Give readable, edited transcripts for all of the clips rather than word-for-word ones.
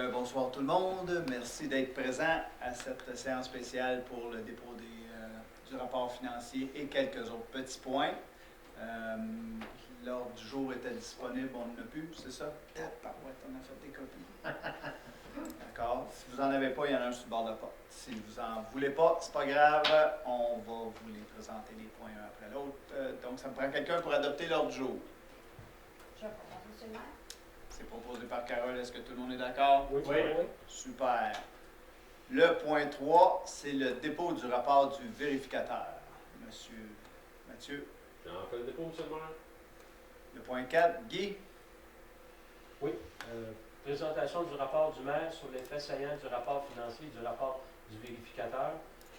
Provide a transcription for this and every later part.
bonsoir tout le monde. Merci d'être présent à cette séance spéciale pour le dépôt du rapport financier et quelques autres petits points. L'ordre du jour était disponible, on n'en a plus, c'est ça? On a fait des copies. D'accord. Si vous n'en avez pas, il y en a un sur le bord de la porte. Si vous n'en voulez pas, c'est pas grave, on va vous les présenter les points un après l'autre. Donc, ça me prend quelqu'un pour adopter l'ordre du jour. Je vais proposer, monsieur le maire. C'est proposé par Carole. Est-ce que tout le monde est d'accord? Oui. Super. Le point 3, c'est le dépôt du rapport du vérificateur. Monsieur Mathieu. J'en fais le dépôt, monsieur le maire. Le point 4, Guy. Oui. Présentation du rapport du maire sur l'effet saillant du rapport financier et du rapport du vérificateur.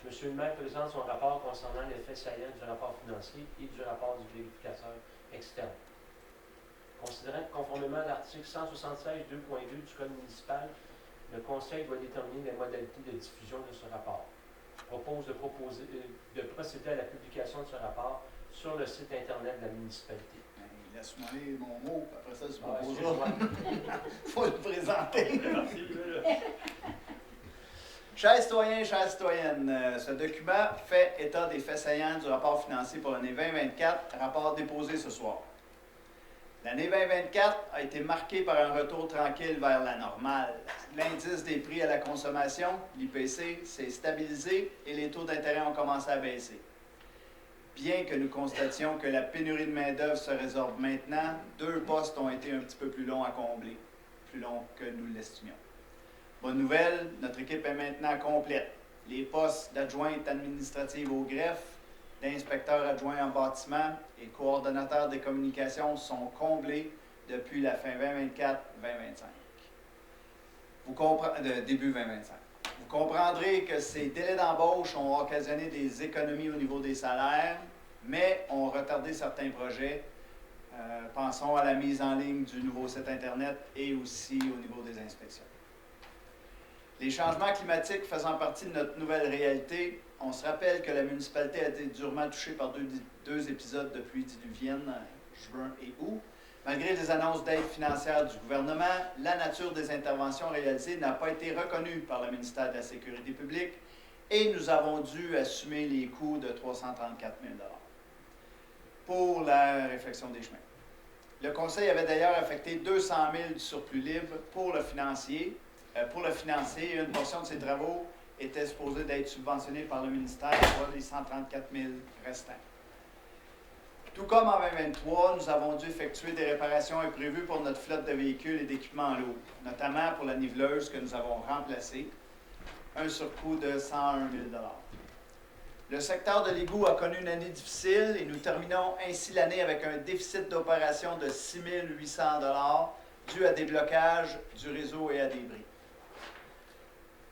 Monsieur le maire présente son rapport concernant l'effet saillant du rapport financier et du rapport du vérificateur externe. Considérant que conformément à l'article 176 2.2 du Code municipal, le Conseil doit déterminer les modalités de diffusion de ce rapport. Propose de procéder à la publication de ce rapport sur le site Internet de la municipalité. Laisse-moi lire mon mot, après ça, tu Ah, proposeras. Il faut le présenter. Chers citoyens, chères citoyennes, ce document fait état des faits saillants du rapport financier pour l'année 2024, rapport déposé ce soir. L'année 2024 a été marquée par un retour tranquille vers la normale. L'indice des prix à la consommation, l'IPC, s'est stabilisé et les taux d'intérêt ont commencé à baisser. Bien que nous constations que la pénurie de main-d'œuvre se résorbe maintenant, 2 postes ont été un petit peu plus longs à combler, plus longs que nous l'estimions. Bonne nouvelle, notre équipe est maintenant complète. Les postes d'adjointe administrative au greffe, d'inspecteurs adjoints en bâtiment et coordonnateurs des communications sont comblés depuis la fin 2024-2025. Début 2025. Vous comprendrez que ces délais d'embauche ont occasionné des économies au niveau des salaires, mais ont retardé certains projets. Pensons à la mise en ligne du nouveau site Internet et aussi au niveau des inspections. Les changements climatiques faisant partie de notre nouvelle réalité, on se rappelle que la municipalité a été durement touchée par deux épisodes de pluie diluvienne, juin et août. Malgré les annonces d'aide financière du gouvernement, la nature des interventions réalisées n'a pas été reconnue par le ministère de la Sécurité publique et nous avons dû assumer les coûts de 334 000 $ pour la réfection des chemins. Le Conseil avait d'ailleurs affecté 200 000 du surplus libre pour le financer, et une portion de ces travaux était supposée d'être subventionnée par le ministère, soit les 134 000 restants. Tout comme en 2023, nous avons dû effectuer des réparations imprévues pour notre flotte de véhicules et d'équipements lourds, notamment pour la niveleuse que nous avons remplacée, un surcoût de 101 000 $. Le secteur de l'égout a connu une année difficile et nous terminons ainsi l'année avec un déficit d'opération de 6 800 $ dû à des blocages du réseau et à des bris.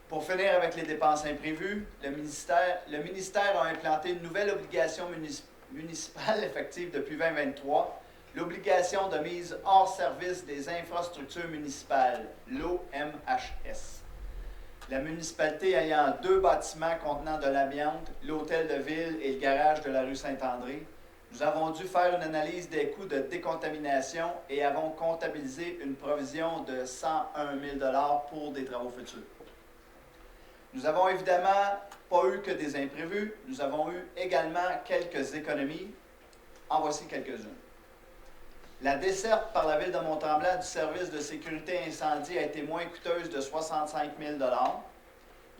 Pour finir avec les dépenses imprévues, le ministère a implanté une nouvelle obligation municipale effective depuis 2023, l'obligation de mise hors service des infrastructures municipales, l'OMHS. La municipalité ayant 2 bâtiments contenant de l'amiante, l'hôtel de ville et le garage de la rue Saint-André, nous avons dû faire une analyse des coûts de décontamination et avons comptabilisé une provision de 101 000 $ pour des travaux futurs. Nous n'avons évidemment pas eu que des imprévus, nous avons eu également quelques économies. En voici quelques-unes. La desserte par la ville de Mont-Tremblant du service de sécurité incendie a été moins coûteuse de 65 000 $.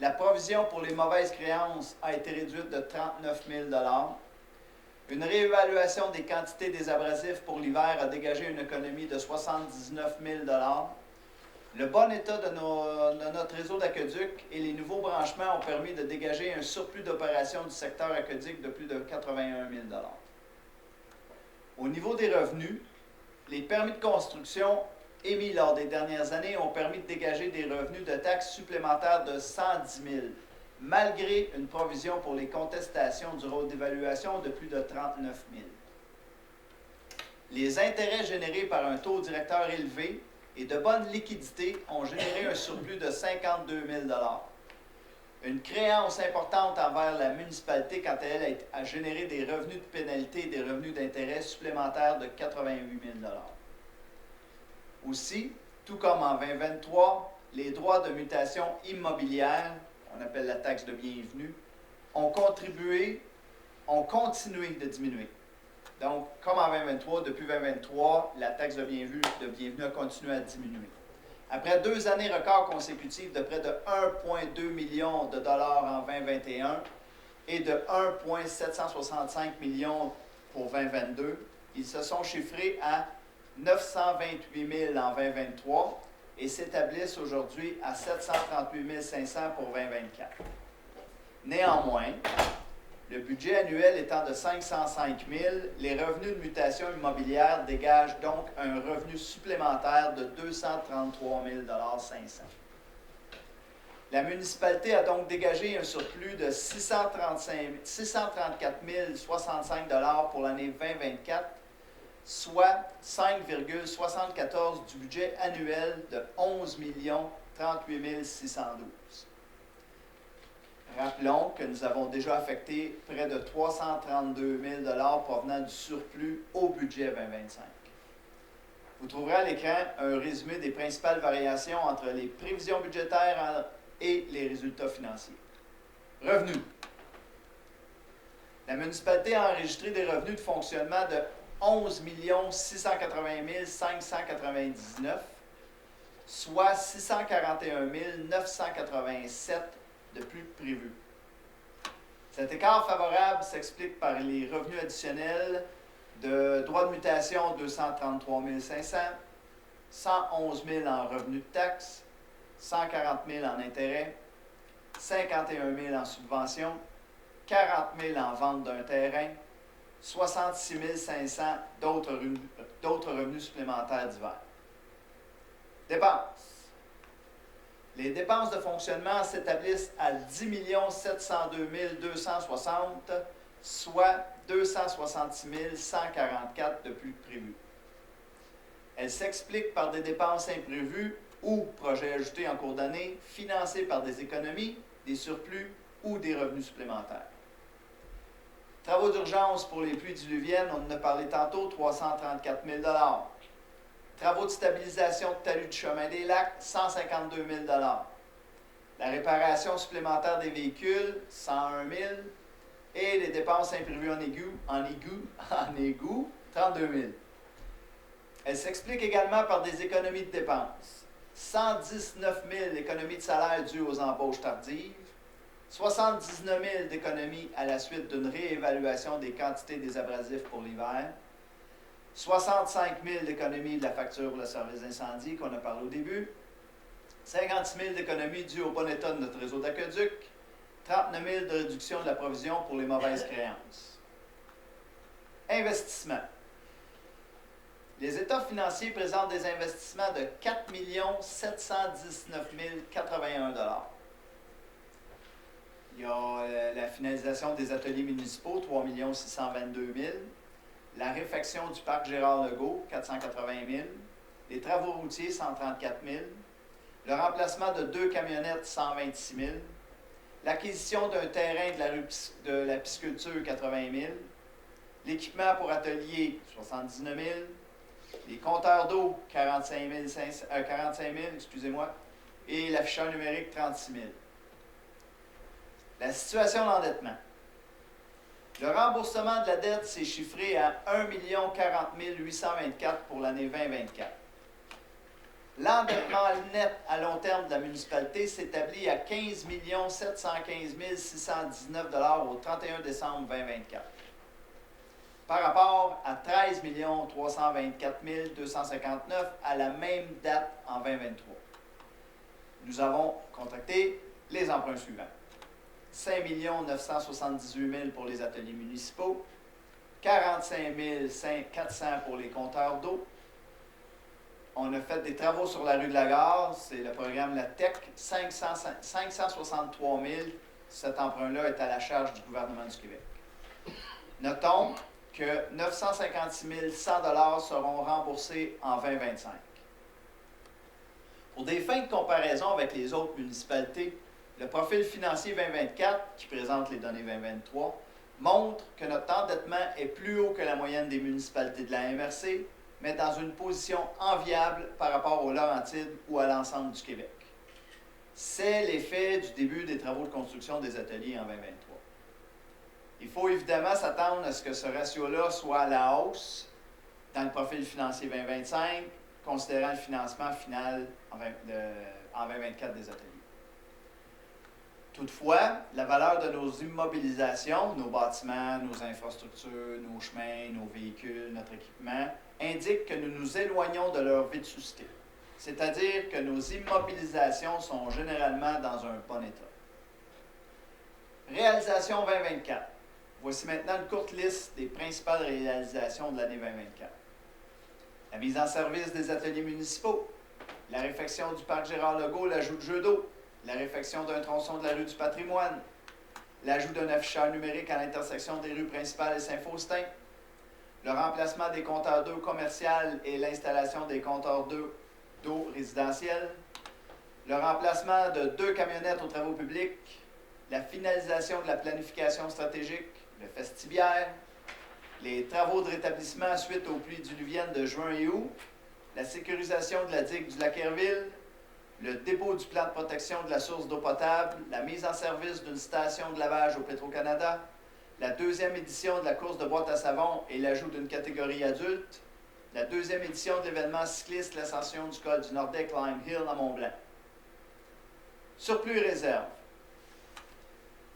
La provision pour les mauvaises créances a été réduite de 39 000 $. Une réévaluation des quantités des abrasifs pour l'hiver a dégagé une économie de 79 000 $. Le bon état de notre réseau d'aqueduc et les nouveaux branchements ont permis de dégager un surplus d'opération du secteur aqueduc de plus de 81 000 $. Au niveau des revenus, les permis de construction émis lors des dernières années ont permis de dégager des revenus de taxes supplémentaires de 110 000 $, malgré une provision pour les contestations du rôle d'évaluation de plus de 39 000 $. Les intérêts générés par un taux directeur élevé et de bonnes liquidités ont généré un surplus de 52 000 $. Une créance importante envers la municipalité quand elle a généré des revenus de pénalité et des revenus d'intérêt supplémentaires de 88 000 $. Aussi, tout comme en 2023, les droits de mutation immobilière, on appelle la taxe de bienvenue, ont continué de diminuer. Donc, comme en 2023, depuis 2023, la taxe de bienvenue a continué à diminuer. Après 2 années records consécutives de près de 1,2 million de dollars en 2021 et de 1,765 millions pour 2022, ils se sont chiffrés à 928 000 en 2023 et s'établissent aujourd'hui à 738 500 pour 2024. Néanmoins, le budget annuel étant de 505 000, les revenus de mutation immobilière dégagent donc un revenu supplémentaire de 233 500 $. La municipalité a donc dégagé un surplus de 634 065 $ pour l'année 2024, soit 5,74 du budget annuel de 11 38 612. Rappelons que nous avons déjà affecté près de 332 000 $ provenant du surplus au budget 2025. Vous trouverez à l'écran un résumé des principales variations entre les prévisions budgétaires et les résultats financiers. Revenus. La municipalité a enregistré des revenus de fonctionnement de 11 680 599, soit 641 987 de plus prévu. Cet écart favorable s'explique par les revenus additionnels de droits de mutation 233 500, 111 000 en revenus de taxes, 140 000 en intérêts, 51 000 en subventions, 40 000 en vente d'un terrain, 66 500 d'autres revenus supplémentaires divers. Dépenses. Les dépenses de fonctionnement s'établissent à 10 702 260, soit 266 144 de plus prévu. Elles s'expliquent par des dépenses imprévues ou projets ajoutés en cours d'année, financés par des économies, des surplus ou des revenus supplémentaires. Travaux d'urgence pour les pluies diluviennes, on en a parlé tantôt, 334 000 $. Travaux de stabilisation de talus du chemin des lacs, 152 000 $. La réparation supplémentaire des véhicules, 101 000 $. Et les dépenses imprévues en égout, 32 000 $. Elles s'expliquent également par des économies de dépenses. 119 000 économies de salaire dues aux embauches tardives, 79 000 d'économies à la suite d'une réévaluation des quantités des abrasifs pour l'hiver, 65 000 d'économies de la facture pour le service d'incendie qu'on a parlé au début, 56 000 d'économies dues au bon état de notre réseau d'aqueduc, 39 000 de réduction de la provision pour les mauvaises créances. Investissement. Les états financiers présentent des investissements de 4 719 081 $. Il y a la finalisation des ateliers municipaux, 3 622 000 $. La réfection du parc Gérard-Legault, 480 000 $. Les travaux routiers, 134 000 $. Le remplacement de 2 camionnettes, 126 000 $. L'acquisition d'un terrain de la pisciculture, 80 000 $. L'équipement pour atelier, 79 000 $. Les compteurs d'eau, 45 000, et l'afficheur numérique, 36 000 $. La situation d'endettement. Le remboursement de la dette s'est chiffré à 1 40 824 pour l'année 2024. L'endettement net à long terme de la municipalité s'établit à 15 715 619 $ au 31 décembre 2024, par rapport à 13 324 259 à la même date en 2023. Nous avons contracté les emprunts suivants. 5 978 000 pour les ateliers municipaux, 45 400 pour les compteurs d'eau. On a fait des travaux sur la rue de la Gare, c'est le programme La Tech, 563 000. Cet emprunt-là est à la charge du gouvernement du Québec. Notons que 956 100 $ seront remboursés en 2025. Pour des fins de comparaison avec les autres municipalités, le profil financier 2024, qui présente les données 2023, montre que notre endettement est plus haut que la moyenne des municipalités de la MRC, mais dans une position enviable par rapport aux Laurentides ou à l'ensemble du Québec. c'est l'effet du début des travaux de construction des ateliers en 2023. Il faut évidemment s'attendre à ce que ce ratio-là soit à la hausse dans le profil financier 2025, considérant le financement final en 2024 des ateliers. Toutefois, la valeur de nos immobilisations, nos bâtiments, nos infrastructures, nos chemins, nos véhicules, notre équipement, indique que nous nous éloignons de leur vétusté. C'est-à-dire que nos immobilisations sont généralement dans un bon état. Réalisation 2024. Voici maintenant une courte liste des principales réalisations de l'année 2024. La mise en service des ateliers municipaux, la réfection du parc Gérard-Legault, l'ajout de jeux d'eau, la réfection d'un tronçon de la rue du Patrimoine, l'ajout d'un afficheur numérique à l'intersection des rues principales et Saint-Faustin, le remplacement des compteurs d'eau commercial et l'installation des compteurs d'eau résidentiels, le remplacement de 2 camionnettes aux travaux publics, la finalisation de la planification stratégique, le festiviaire, les travaux de rétablissement suite aux pluies diluviennes de juin et août, la sécurisation de la digue du lac Herville, le dépôt du plan de protection de la source d'eau potable, la mise en service d'une station de lavage au Petro-Canada, la 2e édition de la course de boîte à savon et l'ajout d'une catégorie adulte, la 2e édition de l'événement cycliste l'ascension du col du Nordec Lime Hill à Mont-Blanc. Surplus réserve.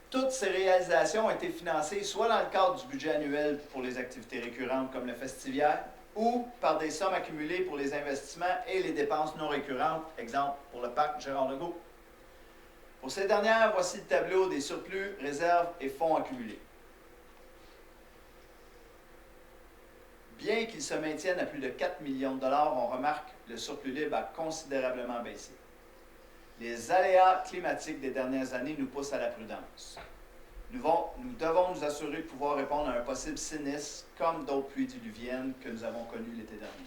Toutes ces réalisations ont été financées soit dans le cadre du budget annuel pour les activités récurrentes comme le festiviaire, ou par des sommes accumulées pour les investissements et les dépenses non récurrentes, exemple pour le parc Gérard-Legault. Pour ces dernières, voici le tableau des surplus, réserves et fonds accumulés. Bien qu'il se maintienne à plus de 4 millions de dollars, on remarque que le surplus libre a considérablement baissé. Les aléas climatiques des dernières années nous poussent à la prudence. Nous devons nous assurer de pouvoir répondre à un possible sinistre, comme d'autres pluies diluviennes que nous avons connues l'été dernier.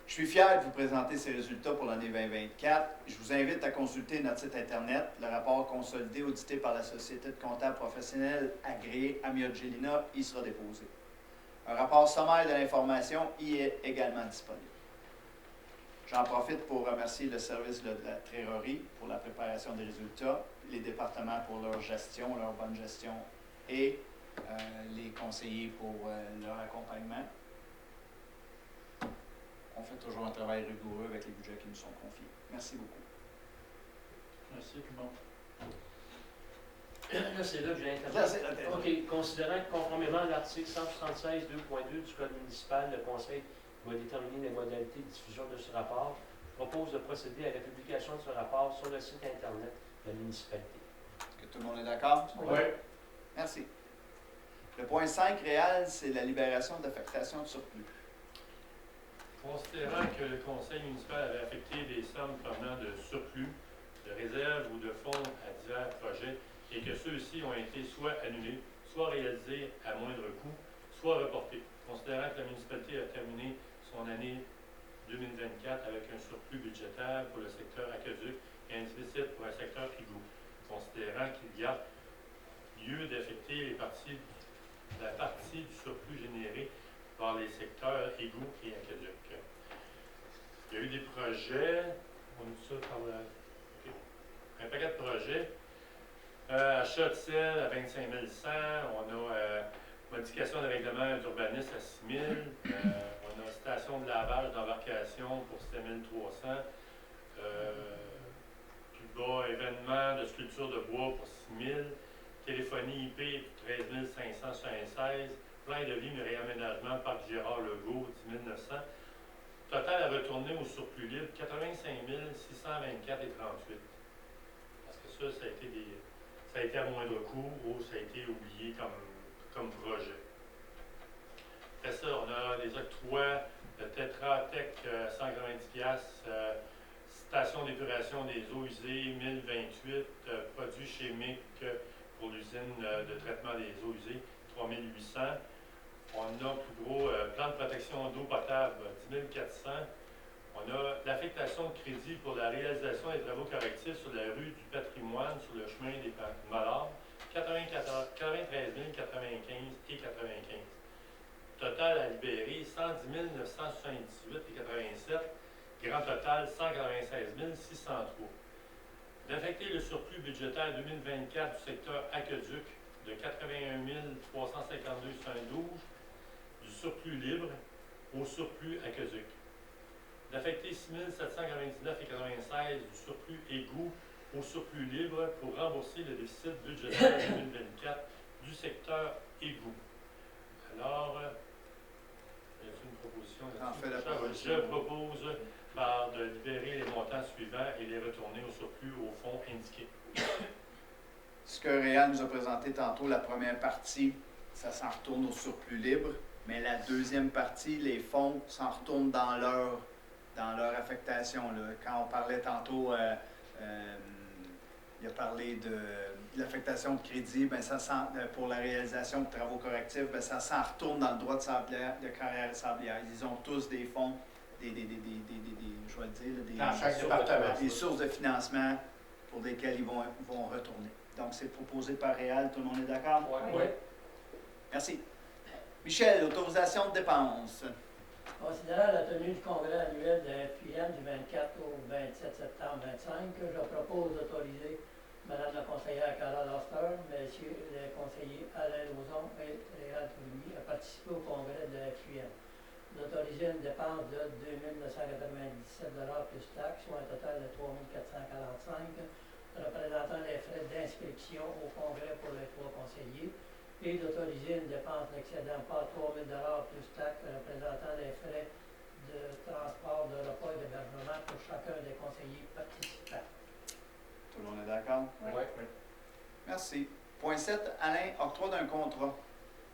Je suis fier de vous présenter ces résultats pour l'année 2024. Je vous invite à consulter notre site Internet. Le rapport consolidé audité par la société de comptables professionnels agréée Amiot-Gélina y sera déposé. Un rapport sommaire de l'information y est également disponible. J'en profite pour remercier le service de la Trésorerie pour la préparation des résultats, les départements pour leur gestion, leur bonne gestion et les conseillers pour leur accompagnement. On fait toujours un travail rigoureux avec les budgets qui nous sont confiés. Merci beaucoup. Merci, tout le monde. Là, c'est là que j'ai Là, c'est intervenu. la OK. Considérant que conformément à l'article 176 2.2 du Code municipal, le Conseil va déterminer les modalités de diffusion de ce rapport. Je propose de procéder à la publication de ce rapport sur le site Internet de la municipalité. Est-ce que tout le monde est d'accord? Oui. Merci. Le point 5 réel, c'est la libération d'affectation de surplus. Considérant que le conseil municipal avait affecté des sommes provenant de surplus, de réserves ou de fonds à divers projets et que ceux-ci ont été soit annulés, soit réalisés à moindre coût, soit reportés. Considérant que la municipalité a terminé son année 2024 avec un surplus budgétaire pour le secteur aqueduc et un déficit pour un secteur égout. Considérant qu'il y a lieu d'affecter la partie du surplus généré par les secteurs égouts et aqueducs. Il y a eu des projets, on dit ça par un paquet de projets. Achat de sel à 25 100, on a modification de règlement d'urbanisme à 6 000, on a station de lavage d'embarcation pour 7 300, plus bas, événement de sculpture de bois pour 6 000, téléphonie IP pour 13 576, plein de lignes de réaménagement parc Gérard-Legault 10 900. Total à retourner au surplus libre 85 624 et 38. Parce que ça a été à moindre coût ou ça a été oublié comme projet. Après ça, on a des octrois de Tetra Tech 190$, station d'épuration des eaux usées 1028, produits chimiques pour l'usine de traitement des eaux usées 3800. On a plus gros plan de protection d'eau potable 10 400. On a l'affectation de crédit pour la réalisation des travaux correctifs sur la rue du Patrimoine, sur le chemin des Mallards, 93 095 et 95. Total à libérer 110 978 et 87. Grand total, 196 603. D'affecter le surplus budgétaire 2024 du secteur aqueduc de 81 352,12 du surplus libre au surplus aqueduc. D'affecter 6 799,96 du surplus égout au surplus libre pour rembourser le déficit budgétaire 2024 du secteur égout. Alors, y a-t-il une proposition En fait, la là-dessus? proposition. Je propose de libérer les montants suivants et les retourner au surplus au fonds indiqué. Ce que Réal nous a présenté tantôt, la première partie, ça s'en retourne au surplus libre, mais la deuxième partie, les fonds s'en retournent dans leur affectation. Là. Quand on parlait tantôt, il a parlé de l'affectation de crédit, ben ça pour la réalisation de travaux correctifs, ben ça s'en retourne dans le droit de carrière et sablière. Ils ont tous des fonds, je vais le dire, Dans chaque département. des sources de financement pour lesquelles ils vont retourner. Donc, c'est proposé par Réal. Tout le monde est d'accord? Oui. Merci. Michel, autorisation de dépenses. Considérant la tenue du congrès annuel de FQM du 24 au 27 septembre 2025, je propose d'autoriser Mme la conseillère Carole Oster, Messieurs les conseillers Alain Lauzon et Réal Tourigny à participer au congrès de FQM. D'autoriser une dépense de 2 997 plus taxes, soit un total de 3 445, représentant les frais d'inscription au congrès pour les 3 conseillers, et d'autoriser une dépense n'excédant pas 3 000 plus taxes, représentant les frais de transport, de repas et d'hébergement pour chacun des conseillers participants. Tout le monde est d'accord? Oui. Merci. Point 7, Alain, octroi d'un contrat.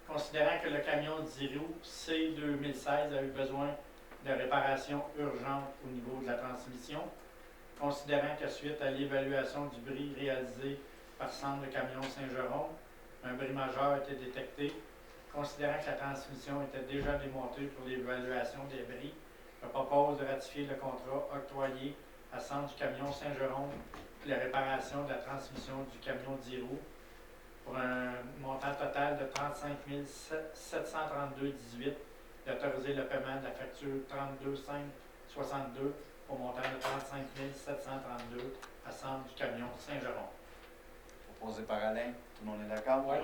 Considérant que le camion 10 roues C2016 a eu besoin de réparations urgentes au niveau de la transmission, considérant que suite à l'évaluation du bris réalisé par Centre de camions Saint-Jérôme, un bris majeur a été détecté, considérant que la transmission était déjà démontée pour l'évaluation des bris, je propose de ratifier le contrat octroyé à Centre du camion Saint-Jérôme pour la réparation de la transmission du camion 10 roues pour un montant total de 35 732,18, d'autoriser le paiement de la facture 32 562 au montant de 35 732 à Centre du camion Saint-Jérôme. Proposé par Alain. Tout le monde est d'accord? Oui.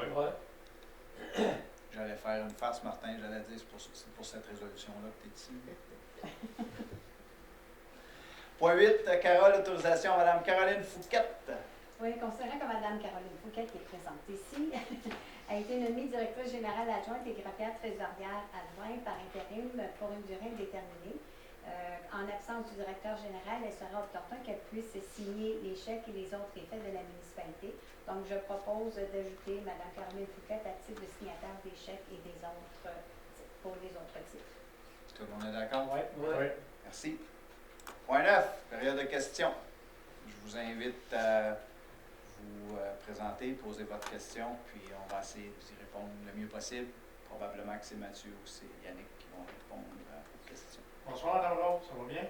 J'allais faire une farce, Martin. J'allais dire, c'est pour cette résolution-là que tu es ici. Point 8, Carole, autorisation à Mme Caroline Fouquette. Oui, considérant que Mme Caroline Fouquet, qui est présente ici, a été nommée directrice générale adjointe et greffière trésorière adjointe par intérim pour une durée indéterminée. En absence du directeur général, il sera opportun qu'elle puisse signer les chèques et les autres effets de la municipalité. Donc, je propose d'ajouter Mme Caroline Fouquet à titre de signataire des chèques et des autres pour les autres titres. Tout le monde est d'accord? Oui. Merci. Point 9, période de questions. Je vous invite à vous présenter, poser votre question, puis on va essayer d'y répondre le mieux possible. Probablement que c'est Mathieu ou c'est Yannick qui vont répondre aux questions. Bonsoir, Mme Rose, ça va bien?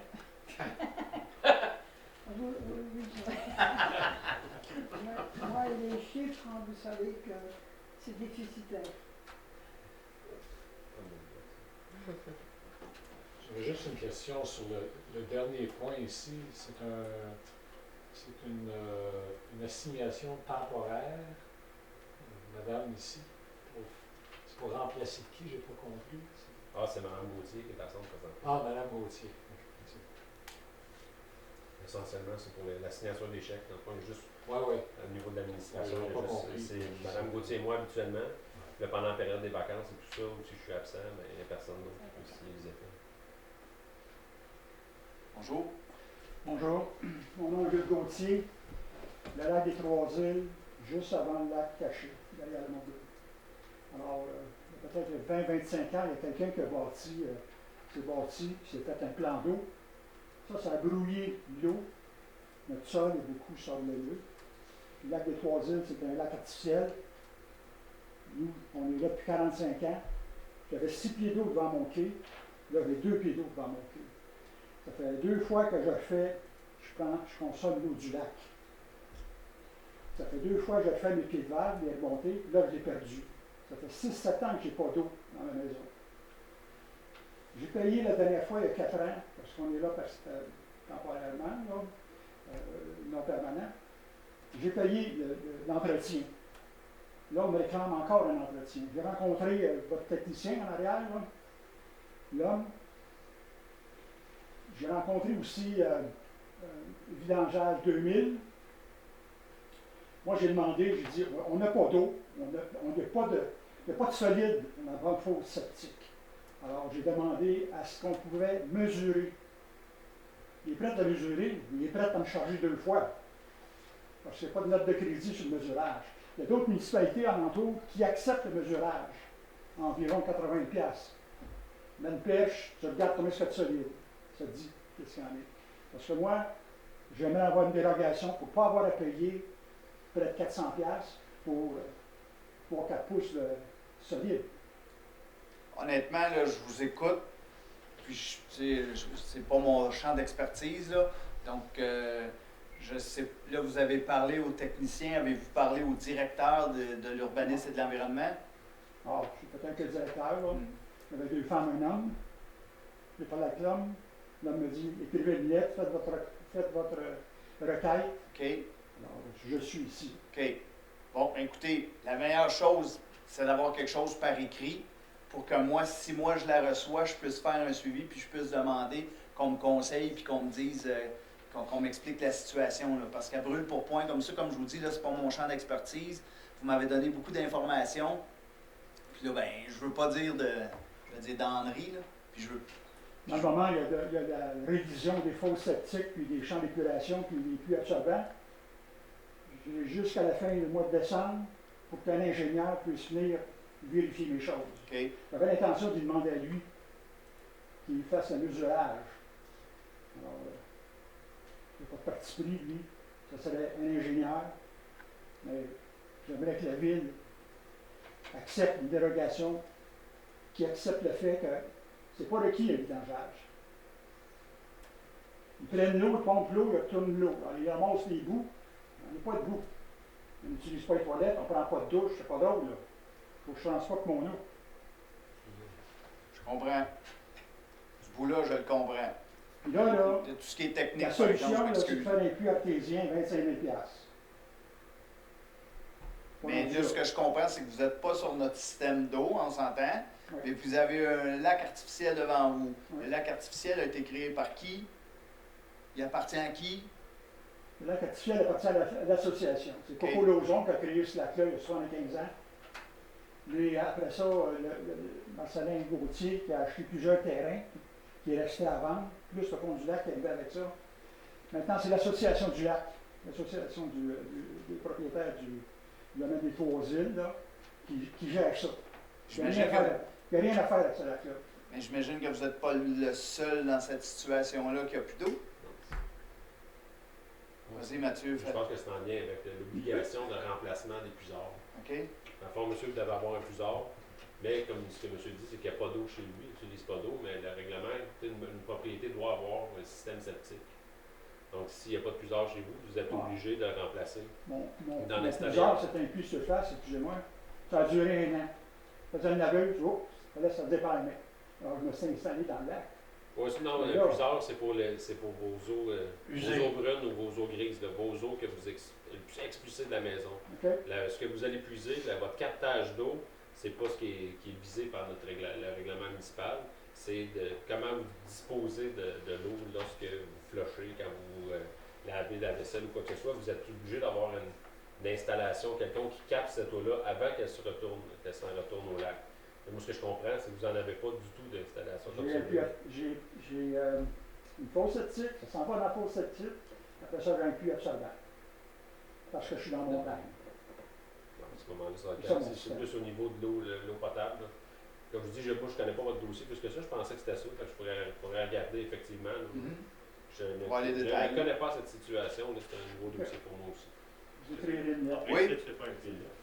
Moi, les chiffres, vous savez que c'est déficitaire. J'avais juste une question sur le dernier point ici. C'est une assignation temporaire, madame, ici. C'est pour remplacer qui, j'ai pas compris. Ah, c'est Mme Gauthier qui est à centre présentement. Ah, madame Gauthier. Essentiellement, c'est pour la signature des chèques. Dans le fond, juste Oui, oui. au niveau de l'administration. Ouais, j'avais pas compris. C'est Mme Gauthier et moi habituellement. Là, pendant la période des vacances et tout ça, ou si je suis absent, mais il n'y a personne d'autre qui peut signer les effets. Bonjour. Bonjour, mon nom est Jules Gauthier, le lac des Trois-Îles, juste avant le lac Caché, derrière le Mont-Bleu. Alors, il y a peut-être 20-25 ans, il y a quelqu'un qui a bâti, qui s'est fait un plan d'eau. Ça a brouillé l'eau. Notre sol est beaucoup sablonneux. Le lac des Trois-Îles, c'est un lac artificiel. Nous, on est là depuis 45 ans. J'avais 6 pieds d'eau devant mon quai. Là, j'ai 2 pieds d'eau devant mon quai. Ça fait 2 fois que je consomme l'eau du lac. Ça fait 2 fois que je fais mes pieds de verre, les remontées, là je l'ai perdu. Ça fait 6-7 ans que je n'ai pas d'eau dans ma maison. J'ai payé la dernière fois il y a 4 ans, parce qu'on est là temporairement, là, non permanent. J'ai payé l'entretien. Là, on me réclame encore un entretien. J'ai rencontré votre technicien en arrière, là, l'homme. J'ai rencontré aussi Vidangère 2000. Moi, j'ai demandé, j'ai dit, on n'a pas d'eau, il n'y a pas de solide dans la fosse septique. Alors, j'ai demandé à ce qu'on pouvait mesurer. Il est prêt à mesurer, mais il est prêt à me charger 2 fois. Parce qu'il n'y a pas de note de crédit sur le mesurage. Il y a d'autres municipalités alentour qui acceptent le mesurage, environ 80$. Mais une pêche, tu regardes combien ça de solide. Ça te dit qu'est-ce qu'il y en est. Parce que moi, j'aimerais avoir une dérogation pour ne pas avoir à payer près de 400$ pour 4 pouces de solide. Honnêtement, là, je vous écoute, puis c'est pas mon champ d'expertise, là. Donc, je sais, là, vous avez parlé aux techniciens, avez-vous parlé au directeur de l'urbanisme et de l'environnement? Ah, je suis peut-être que le directeur, là. Il y avait 2 femmes et un homme. J'ai parlé avec l'homme. L'homme me dit, écrivez une lettre, faites votre requête. OK. Alors, je suis ici. OK. Bon, écoutez, la meilleure chose, c'est d'avoir quelque chose par écrit pour que moi, si moi je la reçois, je puisse faire un suivi, puis je puisse demander qu'on me conseille, puis qu'on me dise, qu'on m'explique la situation. Là. Parce qu'à brûle pour point, comme ça, comme je vous dis, là, c'est pas mon champ d'expertise. Vous m'avez donné beaucoup d'informations. Puis là, ben, je veux pas dire d'ennerie, là. Puis je veux. Dans le moment, il y a la révision des fosses septiques, puis des champs d'épuration, puis des puits absorbants. J'ai jusqu'à la fin du mois de décembre pour qu'un ingénieur puisse venir vérifier mes choses. Okay. J'avais l'intention de lui demander à lui qu'il fasse le mesurage. Alors, il n'y a pas de parti pris, lui. Ça serait un ingénieur. Mais j'aimerais que la ville accepte une dérogation qui accepte le fait que c'est pas requis le vidangeage. Ils prennent l'eau, ils pompent l'eau, ils retournent l'eau. Alors, ils ramassent les bouts. On n'est pas de bout. On n'utilise pas les toilettes, on ne prend pas de douche, c'est pas drôle, là. Il faut que je transporte mon eau. Je comprends. Ce bout-là, je le comprends. Puis là, De tout ce qui est technique, la par solution, exemple, là, je c'est de m'excuse. faire un puits artésien, 25 000$. Mais là, ce que je comprends, c'est que vous n'êtes pas sur notre système d'eau, on s'entend. Oui. Mais vous avez un lac artificiel devant vous. Oui. Le lac artificiel a été créé par qui? Il appartient à qui? Le lac artificiel appartient à l'association. C'est OK. Coco Lauzon qui a créé ce lac-là il y a 75 ans. Mais après ça, Marcelin Gauthier qui a acheté plusieurs terrains, qui est resté à vendre, plus le fond du lac qui est arrivé avec ça. Maintenant, c'est l'association du lac, l'association des propriétaires du domaine des 3 îles, là, qui gère ça. Il n'y a rien à faire avec ce lac-là. Mais j'imagine que vous n'êtes pas le seul dans cette situation-là qui n'a plus d'eau. Vas-y, Mathieu. Je pense que c'est en lien avec l'obligation de remplacement des puisards. OK? Dans le fond, monsieur devait avoir un puisard, mais comme ce que monsieur dit, c'est qu'il n'y a pas d'eau chez lui, il n'utilise pas d'eau, mais le règlement, une propriété doit avoir un système septique. Donc, s'il n'y a pas de puisard chez vous, vous êtes obligé de le remplacer. Mon Dans l'installation. puisard, c'est un puits surface, excusez-moi. Ça a duré 1 an. Ça faisait une laveuse, ça dépannait. Alors, je me suis installé dans le lac. Oui, non, Mais le là, puisard, c'est pour vos eaux, Usées. vos eaux brunes ou vos eaux grises, là, vos eaux que vous expulsez de la maison. OK? Ce que vous allez puiser, votre captage d'eau, c'est pas ce qui est visé par le règlement municipal. C'est comment vous disposez de l'eau lorsque vous flushez, quand vous lavez la vaisselle ou quoi que ce soit. Vous êtes obligé d'avoir une installation, quelqu'un qui capte cette eau-là avant qu'elle s'en retourne au lac. Et moi, ce que je comprends, c'est que vous n'en avez pas du tout d'installation comme ça. J'ai une fosse septique, ça s'en va dans la fosse septique. Après ça, j'ai un puits absorbant. Parce que je suis dans mon montagne. À ce moment-là, Ça, c'est plus au niveau de l'eau potable. Là. Comme je vous dis, je ne connais pas votre dossier plus que ça. Je pensais que c'était ça. Fait que je pourrais regarder effectivement. Là. Je ne connais pas cette situation. C'est un nouveau dossier pour moi aussi. J'ai créé une En lettre. Oui. principe, c'est pas un puisard.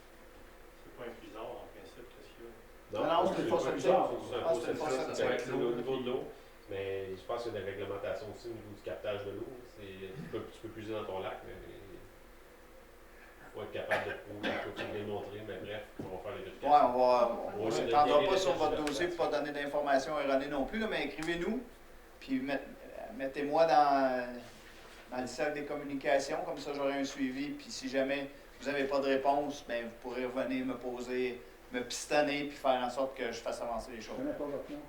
C'est pas un puisard, en principe, qu'est-ce qu'il y a? Non, c'est une fosse septique. C'est un Ah, fosse c'est une fosse septique, septique. c'est au niveau de l'eau. Mais je pense qu'il y a des réglementations aussi au niveau du captage de l'eau. Tu peux puiser dans ton lac, mais faut être capable de prouver, il faut les montrer, mais bref, on va faire les Ouais, vérifications. on Ouais, ne s'étendra c'est pas sur votre des dossier pour ne pas donner d'informations erronées non plus, là, mais écrivez-nous, puis mettez-moi dans le cercle des communications, comme ça j'aurai un suivi, puis si jamais vous n'avez pas de réponse, bien, vous pourrez revenir me poser, me pistonner, puis faire en sorte que je fasse avancer les Je choses. ne connais pas votre nom.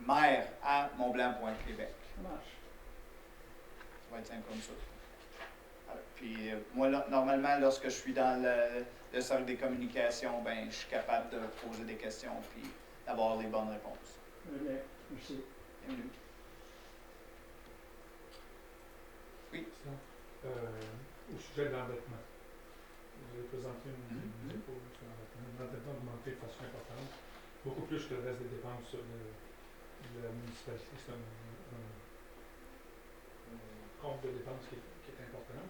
Maire à Montblanc.Québec. Ça marche. Ça va être simple comme ça. Alors, puis moi, là, normalement, lorsque je suis dans le cercle des communications, ben, je suis capable de poser des questions puis d'avoir les bonnes réponses. Merci. Bienvenue. Oui. Au sujet de l'endettement. Vous avez présenté une dépôt sur l'endettement. L'endettement a augmenté de façon importante, beaucoup plus que le reste des dépenses de la municipalité. C'est un compte de dépenses qui est important.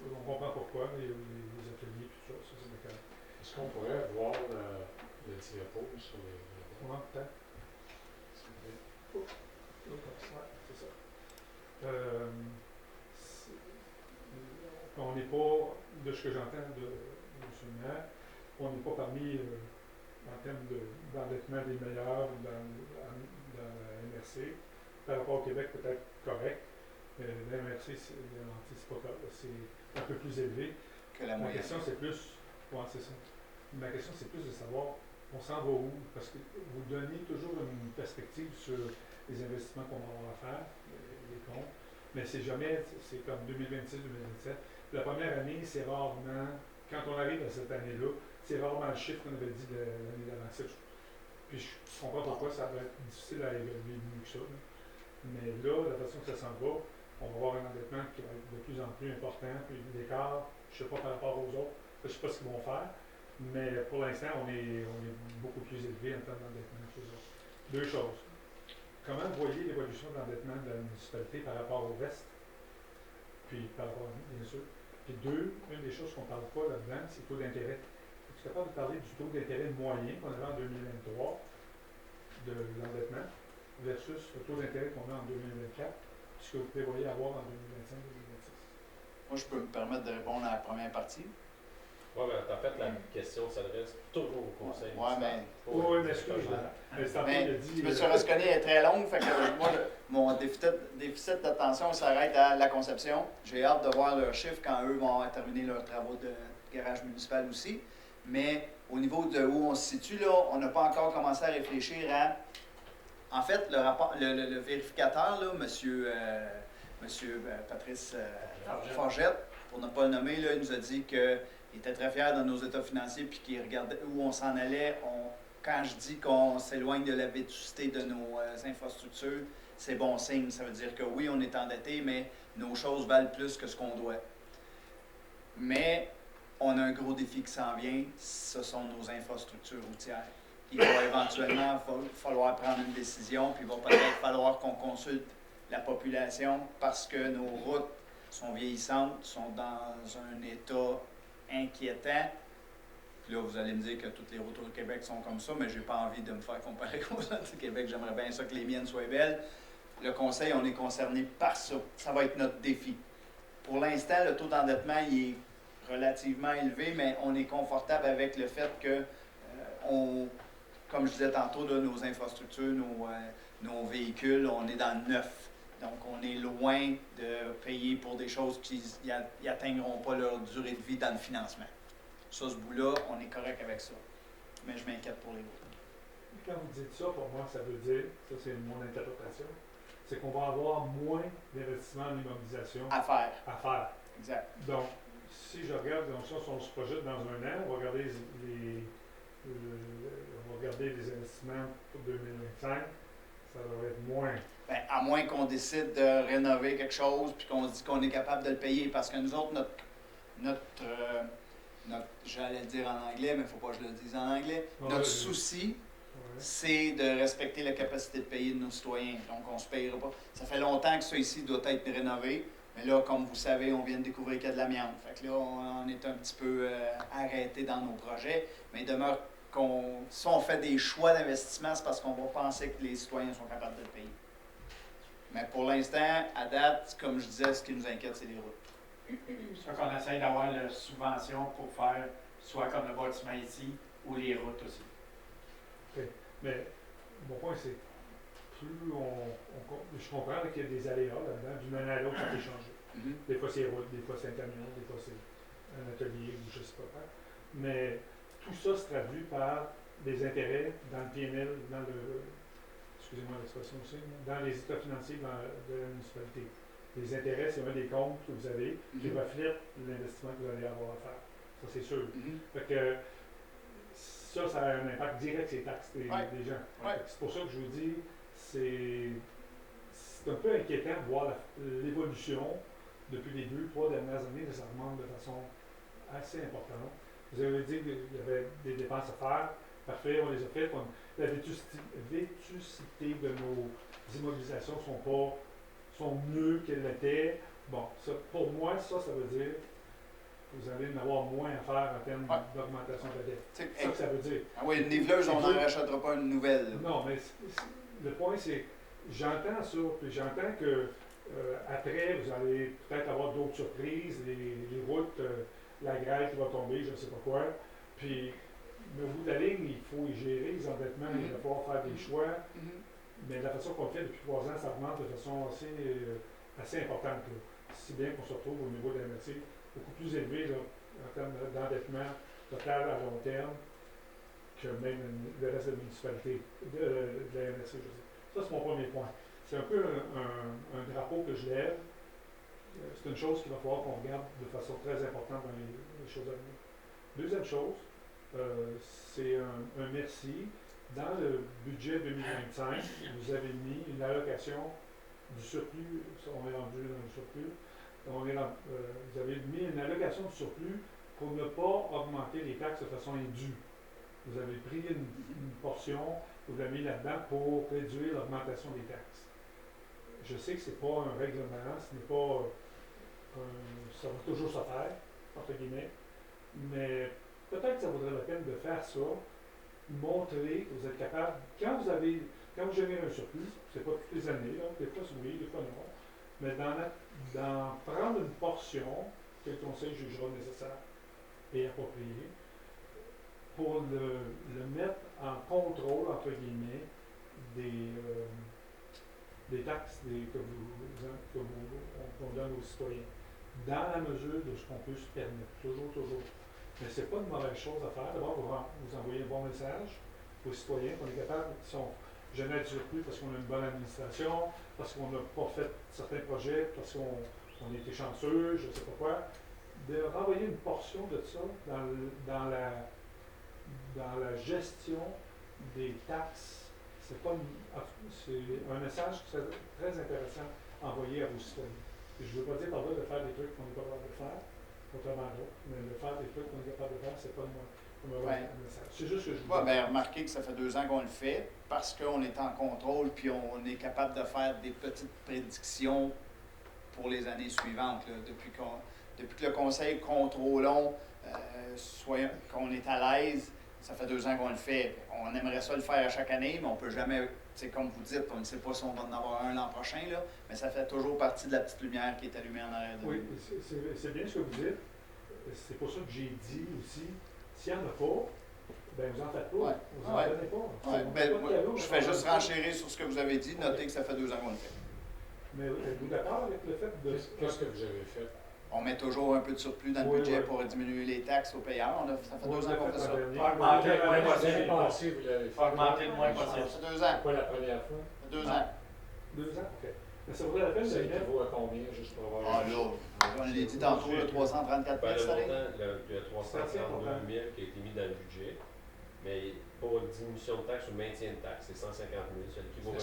On comprend pourquoi, les ateliers et tout ça, c'est d'accord. Est-ce qu'on pourrait voir le diapo sur les... Comment peut-être? Ouais, c'est ça. On n'est pas, de ce que j'entends de M. le maire, on n'est pas parmi, en termes d'endettement des meilleurs dans la MRC. Par rapport au Québec, peut-être correct. La MRC, c'est un peu plus élevé. Que la Ma moyenne. question, c'est plus... Ouais, c'est ça. Ma question, c'est plus de savoir, on s'en va où? Parce que vous donnez toujours une perspective sur les investissements qu'on va avoir à faire, les comptes, mais c'est jamais, c'est comme 2026-2027. La première année, c'est rarement, quand on arrive à cette année-là, c'est rarement le chiffre qu'on avait dit de l'année d'avant. Puis je comprends pourquoi ça va être difficile à évaluer mieux que ça. Là. Mais là, la façon que ça s'en va, on va avoir un endettement qui va être de plus en plus important, puis l'écart, je ne sais pas par rapport aux autres, je ne sais pas ce qu'ils vont faire, mais pour l'instant, on est beaucoup plus élevé en termes d'endettement que les autres. Deux choses. Comment vous voyez l'évolution de l'endettement de la municipalité par rapport au reste? Puis par rapport à nous, bien sûr. Puis deux, une des choses qu'on ne parle pas là-dedans, c'est le taux d'intérêt. Es-tu capable de parler du taux d'intérêt moyen qu'on avait en 2023 de l'endettement versus le taux d'intérêt qu'on a en 2024, puis ce que vous prévoyez avoir en 2025-2026? Moi, je peux me permettre de répondre à la première partie. Oui, mais en fait, la question s'adresse toujours au conseil. Ouais, mais... Oui, mais excuse-moi. Mais c'est Mais il a dit... M. Rosconi est très long, fait que moi, mon déficit d'attention s'arrête à la conception. J'ai hâte de voir leurs chiffres quand eux vont terminer leurs travaux de garage municipal aussi. Mais au niveau de où on se situe, là, on n'a pas encore commencé à réfléchir à... En fait, le vérificateur, là, monsieur Patrice Forgette, pour ne pas le nommer, là, il nous a dit qu'il était très fier de nos états financiers puis qu'il regardait où on s'en allait. Quand je dis qu'on s'éloigne de la vétusté de nos infrastructures, c'est bon signe. Ça veut dire que oui, on est endetté, mais nos choses valent plus que ce qu'on doit. Mais on a un gros défi qui s'en vient, ce sont nos infrastructures routières. Il va éventuellement falloir prendre une décision, puis il va peut-être falloir qu'on consulte la population parce que nos routes sont vieillissantes, sont dans un état inquiétant. Puis là, vous allez me dire que toutes les routes au Québec sont comme ça, mais je n'ai pas envie de me faire comparer aux autres du Québec. J'aimerais bien ça que les miennes soient belles. Le Conseil, on est concerné par ça. Ça va être notre défi. Pour l'instant, le taux d'endettement, il est relativement élevé, mais on est confortable avec le fait que, comme je disais tantôt, là, nos infrastructures, nos véhicules, on est dans le neuf. Donc, on est loin de payer pour des choses qui n'atteindront pas leur durée de vie dans le financement. Ça, ce bout-là, on est correct avec ça. Mais je m'inquiète pour les autres. Quand vous dites ça, pour moi, ça veut dire, ça c'est mon interprétation, c'est qu'on va avoir moins d'investissements en immobilisation À faire. à faire. Exact. Donc, si je regarde, donc ça, si on se projette dans un an, on va regarder les investissements pour 2025, ça devrait être moins. Bien, à moins qu'on décide de rénover quelque chose puis qu'on se dit qu'on est capable de le payer. Parce que nous autres, j'allais le dire en anglais, mais il ne faut pas que je le dise en anglais. Notre souci, c'est de respecter la capacité de payer de nos citoyens. Donc, on ne se payera pas. Ça fait longtemps que ça ici doit être rénové. Mais là, comme vous savez, on vient de découvrir qu'il y a de l'amiante. Fait que là, on est un petit peu arrêté dans nos projets. Mais il demeure si on fait des choix d'investissement, c'est parce qu'on va penser que les citoyens sont capables de le payer. Mais pour l'instant, à date, comme je disais, ce qui nous inquiète, c'est les routes. C'est ça qu'on essaie d'avoir la subvention pour faire, soit comme le bâtiment ici, ou les routes aussi. Mais mon point, c'est plus je comprends qu'il y a des aléas là-dedans, d'une année à l'autre, ça peut changer. Des fois, c'est route, des fois, c'est un camion, des fois, c'est un atelier ou je ne sais pas quoi. Mais tout ça se traduit par des intérêts dans le PNL, excusez-moi l'expression aussi, dans les états financiers de la municipalité. Les intérêts, c'est un des comptes que vous avez qui reflète l'investissement que vous allez avoir à faire. Ça, c'est sûr. Fait que ça a un impact direct sur les taxes des gens. C'est pour ça que je vous dis, c'est un peu inquiétant de voir l'évolution depuis les 2-3 dernières années, ça augmente de façon assez importante. Vous avez dit qu'il y avait des dépenses à faire. Parfait, on les a faites. La vétusté de nos immobilisations sont mieux qu'elles l'étaient. Bon, ça, pour moi, ça veut dire que vous allez en avoir moins à faire en termes d'augmentation de la dette. C'est ça que ça veut dire. Ah oui, une niveleuse, on n'en rachètera pas une nouvelle. Non, mais le point, c'est j'entends ça, puis j'entends que après, vous allez peut-être avoir d'autres surprises, les routes, la grêle qui va tomber, je ne sais pas quoi. Puis, mais au bout de la ligne, il faut y gérer les endettements, il va falloir faire des choix. Mais la façon qu'on le fait depuis 3 ans, ça augmente de façon assez importante. Là. Si bien qu'on se retrouve au niveau de la MRC beaucoup plus élevé là, en termes d'endettement total à long terme que même le reste de la municipalité, de la MRC, je veux dire. Ça, c'est mon premier point. C'est un peu un drapeau que je lève. C'est une chose qu'il va falloir qu'on regarde de façon très importante dans les choses à venir. Deuxième chose, c'est un merci. Dans le budget 2025, vous avez mis une allocation du surplus, on est rendu dans le surplus, vous avez mis une allocation de surplus pour ne pas augmenter les taxes de façon indue. Vous avez pris une portion, vous l'avez mis là-dedans pour réduire l'augmentation des taxes. Je sais que ce n'est pas un règlement, ce n'est pas ça va toujours se faire, entre guillemets, mais peut-être que ça vaudrait la peine de faire ça, montrer que vous êtes capable, quand vous générez un surplus, c'est pas toutes les années, là, des fois oui, des fois non, mais d'en prendre une portion que le conseil jugera nécessaire et appropriée pour le mettre en contrôle, entre guillemets, des taxes qu'on donne aux citoyens, dans la mesure de ce qu'on peut se permettre, toujours. Mais ce n'est pas une mauvaise chose à faire. D'abord, vous envoyez un bon message aux citoyens qu'on est capable, si on génère du surplus parce qu'on a une bonne administration, parce qu'on n'a pas fait certains projets, parce qu'on a été chanceux, je ne sais pas quoi, de renvoyer une portion de ça dans la gestion des taxes. C'est un message très, très intéressant à envoyer à vos citoyens. Et je ne veux pas dire par là de faire des trucs qu'on n'est pas capable de faire, contrairement à d'autres, mais de faire des trucs qu'on est capable de faire, c'est pas un message. C'est juste que je vous dis. Remarquez que ça fait 2 ans qu'on le fait, parce qu'on est en contrôle, puis on est capable de faire des petites prédictions pour les années suivantes. Là, depuis que le conseil contrôlons, qu'on est à l'aise, ça fait 2 ans qu'on le fait. On aimerait ça le faire à chaque année, mais on ne peut jamais, comme vous dites, on ne sait pas si on va en avoir un l'an prochain, là, mais ça fait toujours partie de la petite lumière qui est allumée en arrière de nous. Oui, c'est bien ce que vous dites. C'est pour ça que j'ai dit aussi, s'il n'y en a pas, ben vous n'en faites pas. Vous n'en donnez pas. Je fais juste renchérir sur ce que vous avez dit, notez que ça fait 2 ans qu'on le fait. Mais êtes-vous d'accord avec le fait de... Qu'est-ce que vous avez fait? On met toujours un peu de surplus dans le budget pour diminuer les taxes aux payeurs. Ça fait 2 ans qu'on fait ça. Augmenter le moins possible. Augmenter le moins possible. Ça fait 2 ans. Pas la première fois? 2 ans. 2 ans, OK. Mais ça vaudrait la peine de le mettre. Ça équivaut à combien, juste pour avoir... Ah là, on l'a dit tantôt, le 334 000 cette année. Il y a 332 000 qui a été mis dans le budget, mais pour diminution de taxes ou maintien de taxes, c'est 150 000.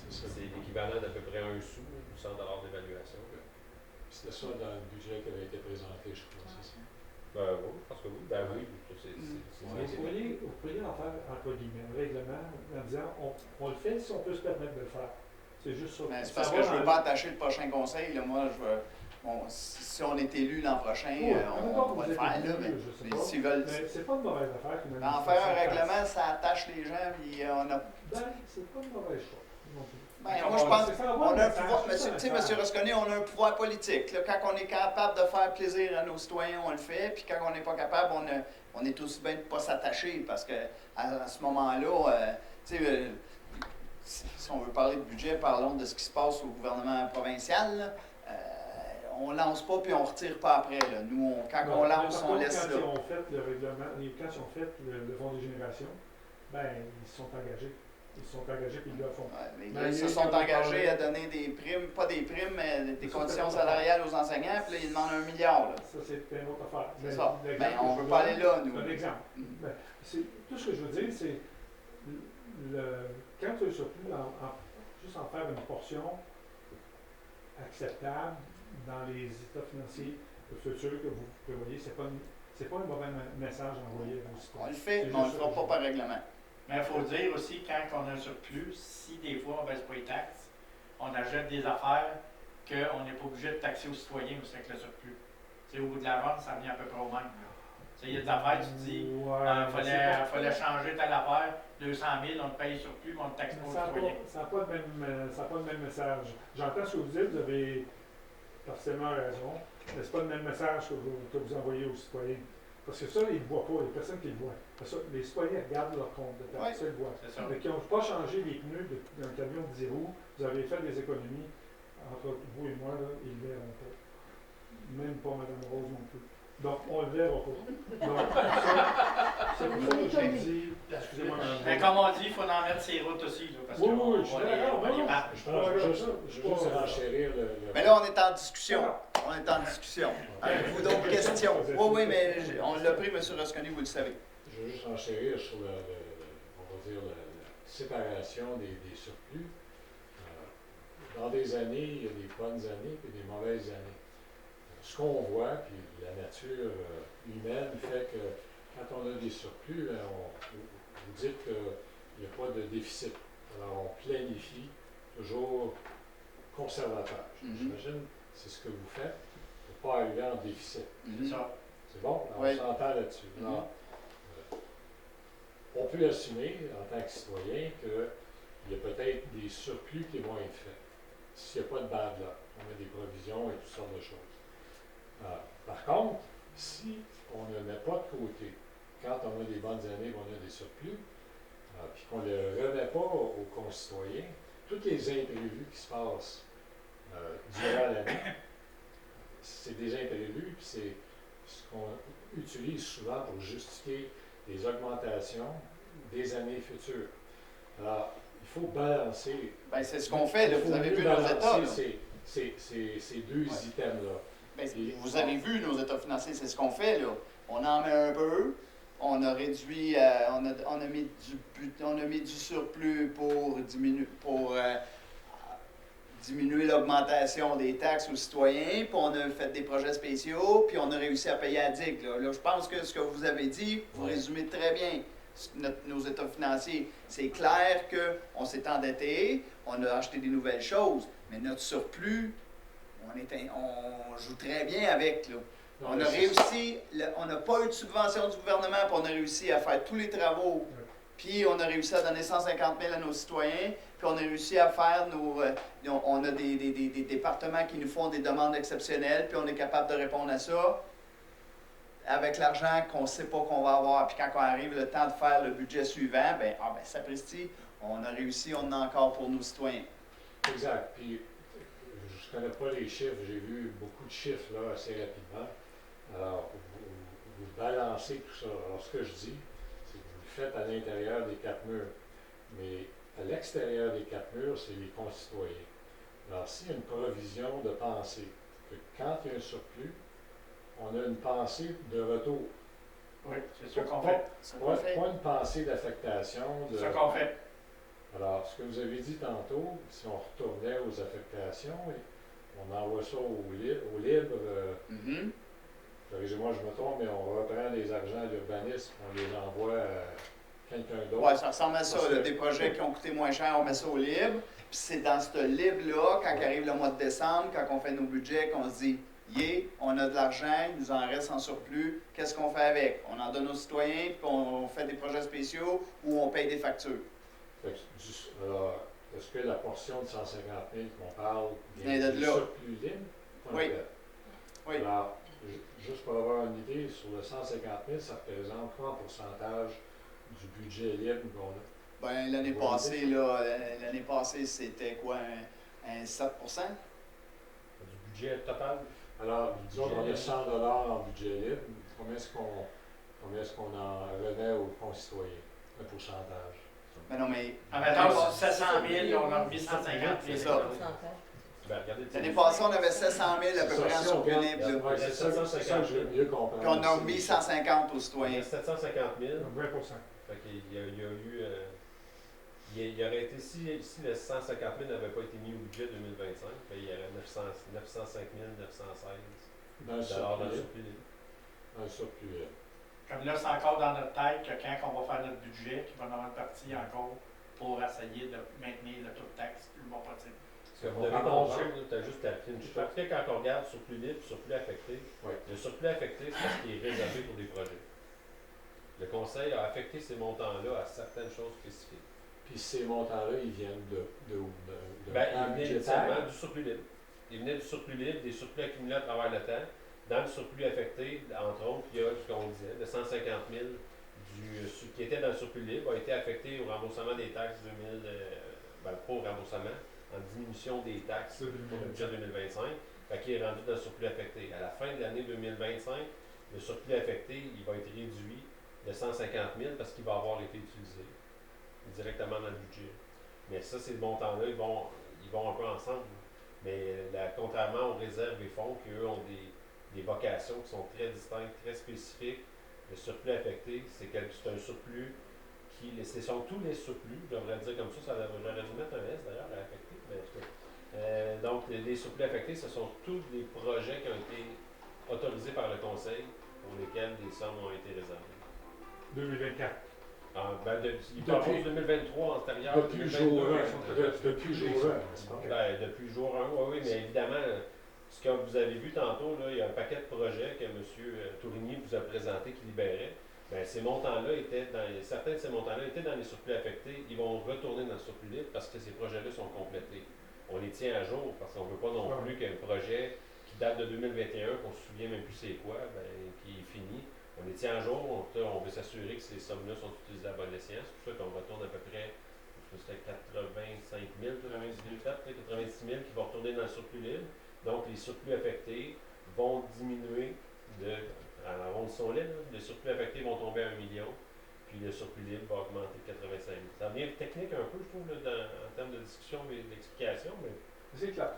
C'est l'équivalent d'à peu près 1 sou, 100 $ d'évaluation. C'était ça dans le budget qui avait été présenté, je crois, c'est ça? Oui, je pense que oui. Oui. Vous pourriez en faire, entre guillemets, un règlement en disant on le fait si on peut se permettre de le faire. C'est juste ça. Mais c'est parce que je ne veux pas attacher le prochain conseil. Là. Moi, si on est élu l'an prochain, on va le faire. Mais s'ils veulent. C'est pas une mauvaise affaire. En faire un règlement, ça attache les gens. Puis on a... c'est pas une mauvaise chose. non plus. Ben, moi, je pense C'est ça, qu'on a un ouais, pouvoir, c'est ça, tu sais, ça. monsieur Rosconi, on a un pouvoir politique. Là, quand on est capable de faire plaisir à nos citoyens, on le fait. Puis quand on n'est pas capable, on est aussi bien de ne pas s'attacher. Parce que à ce moment-là, tu sais, si on veut parler de budget, parlons de ce qui se passe au gouvernement provincial. Là. On lance pas puis on retire pas après. Là. Nous, quand Non, on mais lance, par on contre, laisse quand là. ils ont fait le règlement, quand ils ont fait le fonds de génération, ben, ils se sont engagés. Ils se sont engagés puis ils le font. Ouais, les Ben, gars, ils se il y a sont eu comme engagés parler- à donner des primes, pas des primes, mais des Ça, conditions c'est salariales aux enseignants, puis là, ils demandent 1 milliard. Là. Ça, c'est une autre affaire. C'est Mais ça. l'exemple Ben, que on je veut vous pas aller donne, là, nous. c'est un exemple. Mhm. Ben, tout ce que je veux dire, c'est quand tu as un surplus, juste en faire une portion acceptable dans les états financiers futurs que vous prévoyez, c'est pas un mauvais message envoyé aux On citoyens. le fait, C'est mais on ne le juste fera ça, pas je- par règlement. Mais il faut dire aussi, quand on a un surplus, si des fois on ne baisse pas les taxes, on achète des affaires qu'on n'est pas obligé de taxer aux citoyens aussi avec le surplus. Tu sais, au bout de la vente, ça revient à peu près au même. Tu sais, il y a des affaires, tu te dis, Ouais, il mais c'est pas- fallait changer telle affaire, 200 000, on te paye le surplus, mais on ne taxe pas mais aux ça n'a citoyens. pas le même message. J'entends ce que vous dites, vous avez partiellement raison, mais ce n'est pas le même message que vous envoyez aux citoyens. Parce que ça, ils ne le voient pas, il n'y a personne qui le voit. Parce que les citoyens regardent leur compte de taxes, ça, ils le voient. C'est ça. Mais qui n'ont pas changé les pneus d'un camion de 10 roues, vous avez fait des économies, entre vous et moi, là, ils ne le verront pas. Même pas Mme Rose non plus. Donc, on ne le verra pas. Donc, ça, c'est pour ça que je dis, excusez-moi, Mme Mais Rose. comme on dit, il faut en mettre ses routes aussi, là, parce Oui, qu'on oui, je suis on les- d'accord, on les non, marque. Je pense que je veux juste renchérir le. Mais là, on est en discussion. On est en discussion. Avez-vous d'autres questions? Oui, oui, mais on l'a pris, M. Rosconi, vous le savez. Je veux juste renchérir sur on va dire la séparation des surplus. Dans des années, il y a des bonnes années et des mauvaises années. Ce qu'on voit, puis la nature humaine fait que quand on a des surplus, vous dites qu'il n'y a pas de déficit. Alors on planifie toujours conservateur. Mhm. J'imagine que c'est ce que vous faites pour ne pas arriver en déficit. C'est ça. C'est bon? Alors, Oui. on s'entend là-dessus. Mhm. Alors, on peut assumer, en tant que citoyen, qu'il y a peut-être des surplus qui vont être faits. S'il n'y a pas de bad luck, on a des provisions et toutes sortes de choses. Par contre, si on ne met pas de côté, quand on a des bonnes années, on a des surplus, puis qu'on ne le remet pas aux concitoyens, tous les imprévus qui se passent durant l'année, c'est des imprévus, puis c'est ce qu'on utilise souvent pour justifier des augmentations des années futures. Alors, il faut balancer. Ben, c'est ce qu'on fait, là. Il faut Vous avez mieux vu nos balancer états, là. ces deux Ouais. items-là. Ben, vous avez vu nos états financiers, c'est ce qu'on fait, là. On en met un peu, on a réduit, on a mis du surplus pour diminuer l'augmentation des taxes aux citoyens, puis on a fait des projets spéciaux, puis on a réussi à payer à DIC. Là, je pense que ce que vous avez dit, vous résumez très bien nos états financiers. C'est clair qu'on s'est endetté, on a acheté des nouvelles choses, mais notre surplus, on joue très bien avec. Là. Non, On mais a c'est- réussi, on n'a pas eu de subvention du gouvernement, puis on a réussi à faire tous les travaux. Puis on a réussi à donner 150 000 à nos citoyens, puis on a réussi à faire on a des départements qui nous font des demandes exceptionnelles, puis on est capable de répondre à ça avec l'argent qu'on ne sait pas qu'on va avoir. Puis quand on arrive le temps de faire le budget suivant, sapristi, on a réussi, on en a encore pour nos citoyens. Exact. Puis, je ne connais pas les chiffres, j'ai vu beaucoup de chiffres là assez rapidement. Alors, vous balancez tout ça. Alors, ce que je dis, c'est que vous le faites à l'intérieur des 4 murs. Mais à l'extérieur des 4 murs, c'est les concitoyens. Alors, s'il y a une provision de pensée, que quand il y a un surplus, on a une pensée de retour. Oui, c'est ça qu'on fait. C'est ce qu'on fait. Pas une pensée d'affectation. C'est ça qu'on fait. Alors, ce que vous avez dit tantôt, si on retournait aux affectations, on envoie ça au libre, Mhm. corrigez-moi, je me trompe, mais on reprend les argents à l'urbanisme, on les envoie à quelqu'un d'autre. Ouais, ça ressemble à ça. Parce Là, que- des projets qui ont coûté moins cher, on met ça au libre. Puis c'est dans ce libre-là, quand arrive le mois de décembre, quand on fait nos budgets, qu'on se dit, on a de l'argent, il nous en reste en surplus, qu'est-ce qu'on fait avec? On en donne aux citoyens, puis on fait des projets spéciaux ou on paye des factures. Fait que alors, est-ce que la portion de 150 000 qu'on parle Vient vient de du là. surplus libre? Oui. Oui. Alors, juste pour avoir une idée, sur le 150 000, ça représente quoi en pourcentage du budget libre qu'on a? Ben, l'année Oui. passée, c'était quoi, un 7 Du budget total? Alors, disons qu'on a 100 $ en budget libre, combien est-ce qu'on en remet aux concitoyens? Un pourcentage. Mais non, mais En mettant 700 000, on a remis 150 000. C'est ça. Ben, regardez, l'année passée, on avait 700 000 à peu près en Si on surplus regarde- libre. là. Ouais, c'est ça que je veux mieux comprendre. Puis on a remis aussi. 150 aux il y citoyens. a 750 000. Donc 20%. Fait qu'il y a eu. Il aurait été, si le 150 000 n'avait pas été mis au budget 2025, ben, il y aurait 905 916 Dans le dollars dans le surplus. surplus libre. Dans le surplus. Comme là, c'est encore dans notre tête que quand on va faire notre budget, qu'il va y avoir une partie encore pour essayer de maintenir le taux de taxe le plus bas possible. Parce que vous On avez comprend. compris, tu as juste appris une chose. Tu sais, quand on regarde surplus libre et surplus affecté, Oui. le surplus affecté, c'est parce qu'il est réservé pour des projets. Le Conseil a affecté ces montants-là à certaines choses spécifiques. Puis ces montants-là, ils viennent de où? De Ben, plan il venait budgétaire? initialement du surplus libre. Il venait du surplus libre, des surplus accumulés à travers le temps. Dans le surplus affecté, entre autres, il y a ce qu'on disait, le 150 000 qui était dans le surplus libre a été affecté au remboursement des taxes 2000, pas au remboursement, en diminution des taxes pour le budget 2025, fait qu'il est rendu dans le surplus affecté. À la fin de l'année 2025, le surplus affecté, il va être réduit de 150 000 parce qu'il va avoir été utilisé directement dans le budget. Mais ça, ces montants-là, ils vont un peu ensemble. Mais contrairement aux réserves et fonds, qui eux ont des vocations qui sont très distinctes, très spécifiques, le surplus affecté, c'est un surplus ce sont tous les surplus, je devrais dire comme ça, j'aurais dû mettre un S d'ailleurs à affecté, mais en tout cas. Donc, les surplus affectés, ce sont tous les projets qui ont été autorisés par le Conseil pour lesquels des sommes ont été réservées. 2024. Il propose 2023 antérieur. Depuis jour 1. 2022. Depuis jour 1, n'est-ce pas? Depuis jour 1, oui, mais évidemment, ce que vous avez vu tantôt, là, il y a un paquet de projets que M. Tourigny vous a présenté qui libérait. Ben, ces montants-là certains de ces montants-là étaient dans les surplus affectés. Ils vont retourner dans le surplus libre parce que ces projets-là sont complétés. On les tient à jour parce qu'on ne veut pas non plus qu'un projet qui date de 2021, qu'on ne se souvient même plus c'est quoi, qui est fini. On les tient à jour, on veut s'assurer que ces sommes-là sont utilisées à bon escient. C'est pour ça qu'on retourne à peu près, je pense que c'était 85 000, 90 000 qui vont retourner dans le surplus libre. Donc, les surplus affectés vont diminuer arrondissons-les, les surplus affectés vont tomber à 1 million, puis le surplus libre va augmenter de 85 000. Ça devient technique un peu, je trouve, là, en termes de discussion et d'explication, mais C'est clair.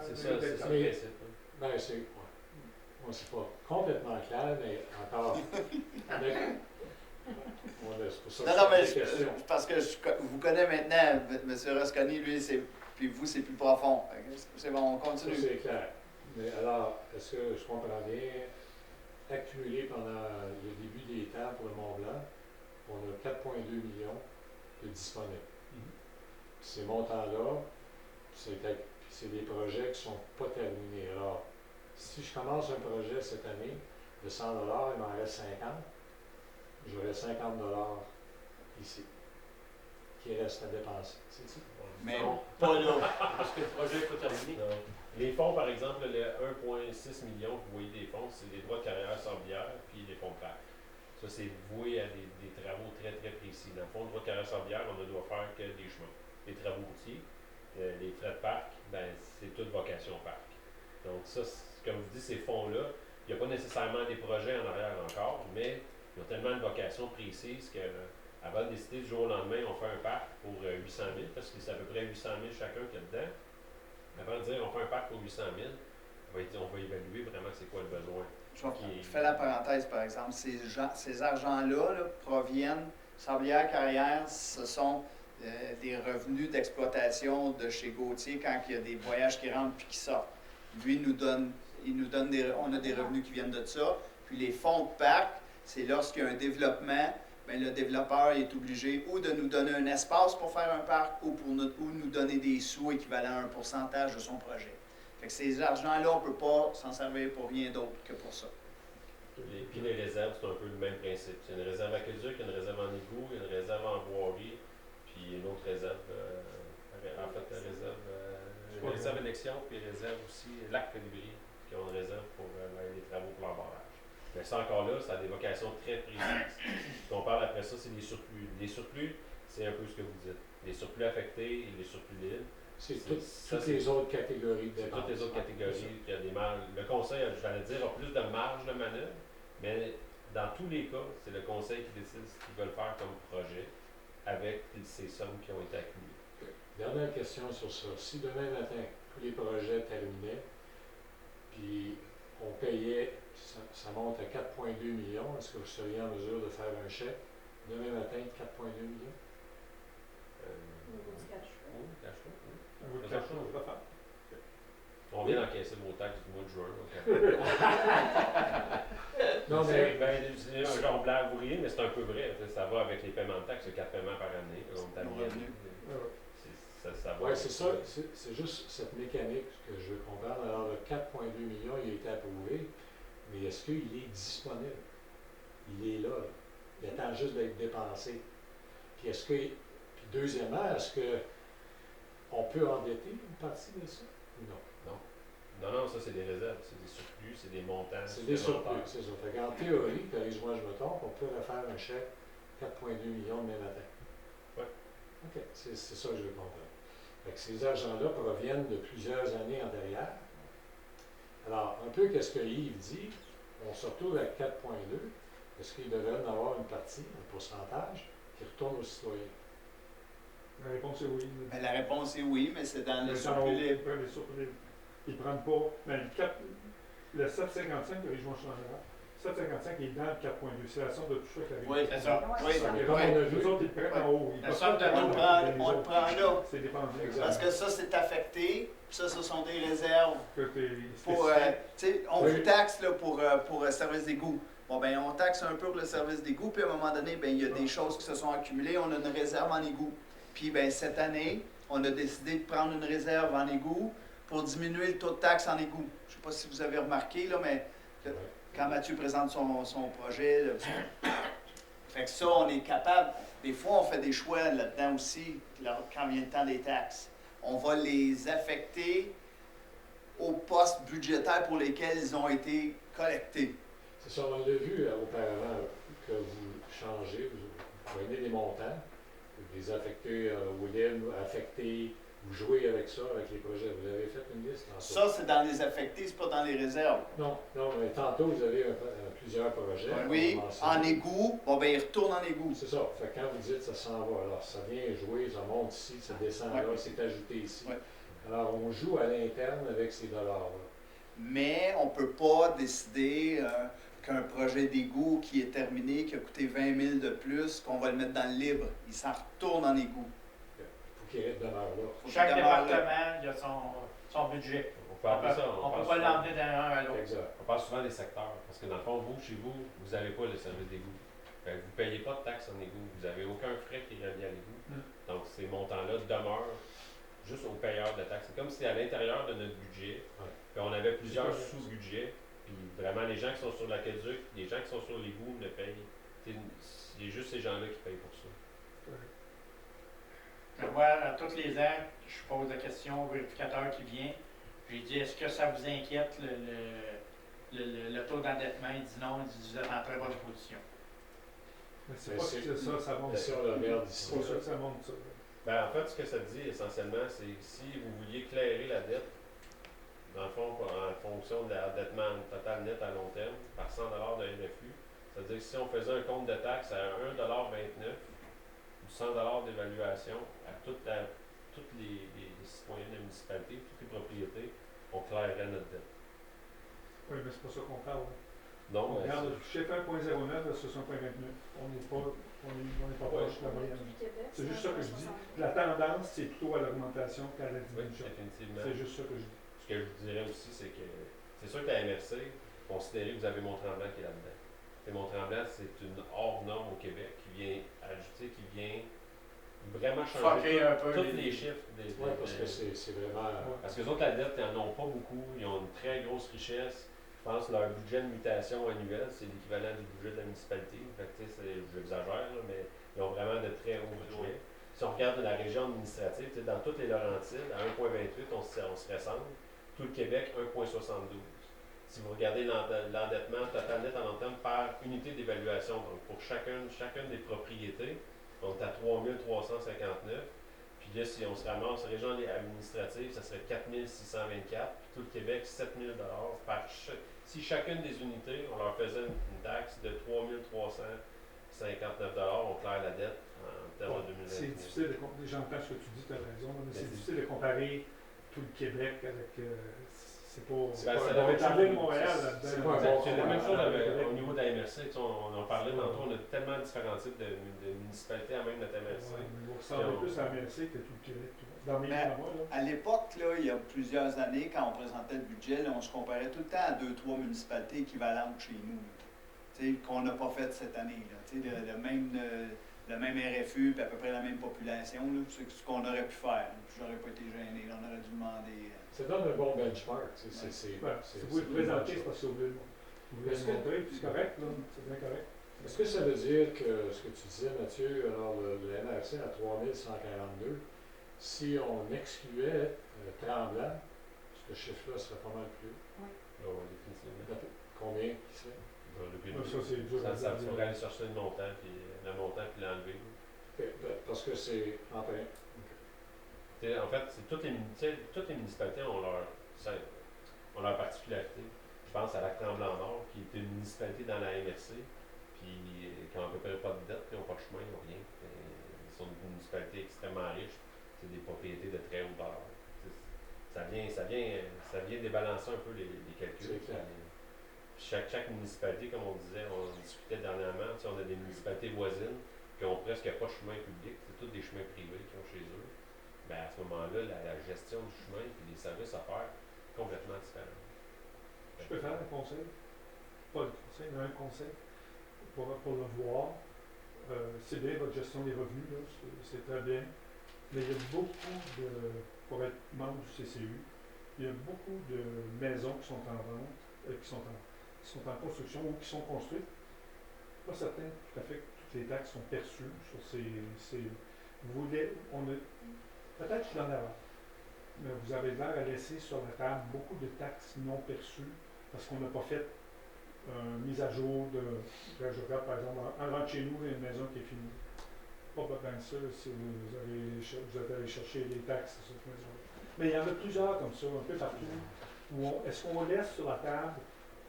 c'est ça le principe. Ben, c'est pas complètement clair, mais encore. C'est pour ça que Non, mais c'est des questions. parce que vous connaissez maintenant, M. Rosconi, lui, puis vous, c'est plus profond. C'est bon, on Ça, continue. c'est clair. Mais alors, est-ce que je comprends bien, accumulé pendant le début des temps pour le Mont-Blanc, on a 4,2 millions de disponibles. Ces montants-là, c'est des projets qui ne sont pas terminés. Alors, si je commence un projet cette année de 100 $, il m'en reste 50, j'aurai 50 $ ici, qui restent à dépenser. C'est ça? Mais Non. pas là. Parce que le projet n'est pas terminé. Non. Les fonds, par exemple, le 1,6 million que vous voyez des fonds, c'est des droits de carrière sablière puis des fonds de parc. Ça, c'est voué à des travaux très, très précis. Dans le fond, le droit de carrière sablière, on ne doit faire que des chemins. Les travaux routiers, les frais de parc, c'est toute vocation parc. Donc ça, comme je vous dis, ces fonds-là, il n'y a pas nécessairement des projets en arrière encore, mais ils ont tellement une vocation précise qu'avant de décider du jour au lendemain, on fait un parc pour 800 000, parce que c'est à peu près 800 000 chacun qu'il y a dedans. Avant de dire on fait un parc pour 800 000, on va évaluer vraiment c'est quoi le besoin. Je fais la parenthèse, par exemple. Ces argents-là là, proviennent, Sablière Carrière, ce sont des revenus d'exploitation de chez Gauthier quand il y a des voyages qui rentrent puis qui sortent. Lui, on a des revenus qui viennent de ça. Puis les fonds de parc, c'est lorsqu'il y a un développement, bien, le développeur est obligé ou de nous donner un espace pour faire un parc ou nous donner des sous équivalents à un pourcentage de son projet. Fait que ces argents-là, on ne peut pas s'en servir pour rien d'autre que pour ça. Puis les réserves, c'est un peu le même principe. C'est une réserve aqueduc, une réserve en égout, une réserve en voirie, puis une autre réserve par protection, puis ils réservent aussi Lac Colibri, qui ont une réserve pour les travaux pour leur barrage. Mais ça encore là, ça a des vocations très précises. Ce qu'on parle après ça, c'est les surplus. Les surplus, c'est un peu ce que vous dites. Les surplus affectés et les surplus libres. C'est Ça, toutes les autres catégories de C'est dépenses. toutes les autres catégories. Il y a des marges. Le conseil, j'allais dire, a plus de marge de manœuvre, mais dans tous les cas, c'est le conseil qui décide ce qu'ils veulent faire comme projet avec ces sommes qui ont été accumulées. Dernière question sur ça. Si demain matin, tous les projets terminaient, puis on payait, ça monte à 4,2 millions, est-ce que vous seriez en mesure de faire un chèque demain matin de 4,2 millions? Au niveau du cash flow. Oui, cash flow, oui. Oui, quelque chose, je vais faire. On vient d'encaisser vos taxes du mois de juin. Non, mais C'est un genre blague, vous riez, mais c'est un peu vrai. Ça va avec les paiements de taxes, 4 paiements par année. On est à Nos mi-année. revenus. Ça va. oui, c'est ça. C'est juste cette mécanique que je veux comprendre. Alors, le 4,2 millions, il a été approuvé, mais est-ce qu'il est disponible? Il est là. Il attend juste d'être dépensé. Puis est-ce que, puis deuxièmement, est-ce que on peut endetter une partie de ça? Non. Non, ça, c'est des réserves, c'est des surplus, c'est des montants. C'est des surplus, supplémentaires. c'est ça. Fait qu'en théorie, corrige-moi, je me trompe, on peut refaire un chèque 4,2 millions demain matin. Oui. OK, c'est ça que je veux comprendre. Fait que ces argents-là proviennent de plusieurs années antérieures. Alors, un peu qu'est-ce que Yves dit, on se retrouve avec 4,2. Est-ce qu'il devrait en avoir une partie, un pourcentage, qui retourne aux citoyens? La réponse est oui. Mais la réponse est oui, mais c'est dans Mais le ça, surplus on libre. prend les surplus libres. Ils ne prennent pas. Mais le 7,55, corrige-moi, je suis en erreur. 7,55 est dans le 4,2. C'est la somme de tout ça qui arrive. Oui, c'est ça. Oui. Ça, Mais les comme on a autres, vu, les autres, ils prennent en haut. Ils La peuvent somme pas de prendre nos dans les on le autres. prend là. C'est dépendant. Exact. Parce que ça, c'est affecté. Puis ça, ce sont des réserves Que t'es pour. spécifique. Tu sais, on Oui. vous taxe là, pour service d'égout. Bon, ben, on taxe un peu pour le service d'égout, puis à un moment donné, ben, il y a des choses qui se sont accumulées. On a une réserve en égout. Puis, ben, cette année, on a décidé de prendre une réserve en égout pour diminuer le taux de taxe en égout. Je ne sais pas si vous avez remarqué, là, mais Ouais. quand Mathieu présente son projet, là, fait que ça, on est capable. Des fois, on fait des choix là-dedans aussi, quand vient le temps des taxes. On va les affecter aux postes budgétaires pour lesquels ils ont été collectés. C'est ça, on l'a vu auparavant, que vous changez, vous prenez des montants, vous les affectez au libre, affectez, vous jouez avec ça, avec les projets. Vous avez fait une liste tantôt. Ça, c'est dans les affectés, c'est pas dans les réserves. Non, mais tantôt, vous avez plusieurs projets. Oui, on a mentionné. en égout, bon, ben, ils retournent en égout. C'est ça. Fait que quand vous dites ça s'en va, alors ça vient jouer, ça monte ici, ça descend là, c'est ajouté ici. Ouais. Alors on joue à l'interne avec ces dollars-là. Mais on ne peut pas décider qu'un projet d'égout qui est terminé, qui a coûté 20 000 de plus, qu'on va le mettre dans le libre. Il s'en retourne en égout. Il faut qu'il demeure là. Faut Chaque qu'il demeure là. département, il a son budget. On peut appeler ça. On ne peut parle pas souvent- l'emmener d'un à l'autre. Exact. On parle souvent des secteurs, parce que dans le fond, vous, chez vous, vous n'avez pas le service d'égout. Fait que vous ne payez pas de taxes en égout. Vous n'avez aucun frais qui est relié à l'égout. Donc, ces montants-là demeurent juste aux payeurs de taxes. C'est comme si à l'intérieur de notre budget, Ouais. puis on avait plusieurs C'est correct. sous-budgets, puis vraiment, les gens qui sont sur l'aqueduc, les gens qui sont sur l'égout le payent. C'est juste ces gens-là qui payent pour ça. Je vois à tous les ans, je pose la question au vérificateur qui vient. Je lui dis, est-ce que ça vous inquiète le taux d'endettement? Il dit non, il dit, vous êtes en très bonne position. Mais c'est Mais pas c'est- que ça monte. Si on le regarde ici, C'est pas ça que ça monte, ça. Ben, en fait, ce que ça dit essentiellement, c'est que si vous vouliez clairer la dette, dans le fond, en fonction de l'endettement total net à long terme, par 100 de RFU, c'est-à-dire que si on faisait un compte de taxe à 1,29 ou 100 d'évaluation à tous les citoyens de la municipalité, toutes les propriétés, on clairerait notre dette. Oui, mais c'est pas ça qu'on parle. Non, On mais regarde le chiffre 1,09 versus 1,29. On n'est pas proche de la moyenne. C'est juste ça que je dis. La tendance, c'est plutôt à l'augmentation qu'à la oui, diminution. définitivement. C'est juste ça que je dis. Ce que je vous dirais aussi, c'est que c'est sûr qu'à MRC, considérez que vous avez Mont-Tremblant qui est là-dedans. Et Mont-Tremblant, c'est une hors norme au Québec qui vient ajouter, qui vient vraiment changer Fucker un peu tous les chiffres. oui, parce que c'est vraiment. Parce que les autres, la dette, ils n'en ont pas beaucoup. Ils ont une très grosse richesse. Je pense que leur budget de mutation annuel, c'est l'équivalent du budget de la municipalité. Fait que, tu sais, j'exagère, là, mais ils ont vraiment de très hauts budgets. Si on regarde la région administrative, tu sais, dans toutes les Laurentides, à 1,28, on se ressemble. Tout le Québec, 1,72. Si vous regardez l'endettement total net en long terme par unité d'évaluation, donc pour chacune des propriétés, on est à 3 359. Puis là, si on se ramasse région administrative, ça serait 4 624. Puis tout le Québec, 7 000 par si chacune des unités, on leur faisait une taxe de 3 359 on claire la dette en termes de 2021. C'est difficile de comparer, j'entends ce que tu dis, tu as raison, mais c'est difficile de comparer tout le Québec avec. C'est pas. C'est la ville de Montréal là-dedans. C'est la même chose au niveau de la MRC. On en parlait tantôt, on a tellement différents types de municipalités à même notre MRC. On ressemble plus à la MRC que tout le Québec. Dans mes Mais moi, là. à l'époque, là, il y a plusieurs années, quand on présentait le budget, là, on se comparait tout le temps à 2-3 municipalités équivalentes chez nous, qu'on n'a pas fait cette année. Là, le même RFU, puis à peu près la même population, c'est ce qu'on aurait pu faire. J'aurais pas été gêné, on aurait dû demander. Ça donne un bon benchmark. Si vous le présentez, c'est parce que vous voulez le montrer, puis c'est correct, là, c'est bien correct. Est-ce que ça veut dire que ce que tu disais, Mathieu, alors le MRC à 3142, si on excluait Tremblant, ce chiffre-là serait pas mal plus haut? Oui. Oui, définitivement. Combien qui serait? Ça, c'est dur. Ça faudrait aller chercher le montant, puis l'enlever. Parce que c'est en train. En fait, toutes les municipalités ont leur particularité. Je pense à la Tremblant-Nord, qui est une municipalité dans la MRC, puis qui n'a à peu près pas de dette, qui n'ont pas de chemin, ils n'ont rien. Ils sont une municipalité extrêmement riche, c'est des propriétés de très haute valeur. Ça vient débalancer un peu les calculs. Chaque municipalité, comme on disait, on discutait dernièrement, on a des municipalités voisines qui ont presque pas de chemin public, c'est tous des chemins privés qui ont chez eux. Ben à ce moment-là, la gestion du chemin et les services à faire complètement différents. Je peux faire un conseil? Pas le conseil, mais un conseil pour le voir. C'est bien votre gestion des revenus, là, c'est très bien. Mais il y a beaucoup pour être membre du CCU, il y a beaucoup de maisons qui sont en vente, qui sont en construction ou qui sont construites. Pas certain tout à fait que toutes les taxes sont perçues sur ces peut-être que je suis en avant, mais vous avez l'air à laisser sur la table beaucoup de taxes non perçues parce qu'on n'a pas fait une mise à jour je regarde par exemple, en rentre chez nous, il y a une maison qui est finie. Pas bien sûr si vous êtes allé chercher les taxes sur cette maison. Mais il y en a plusieurs comme ça, un peu partout. Est-ce qu'on laisse sur la table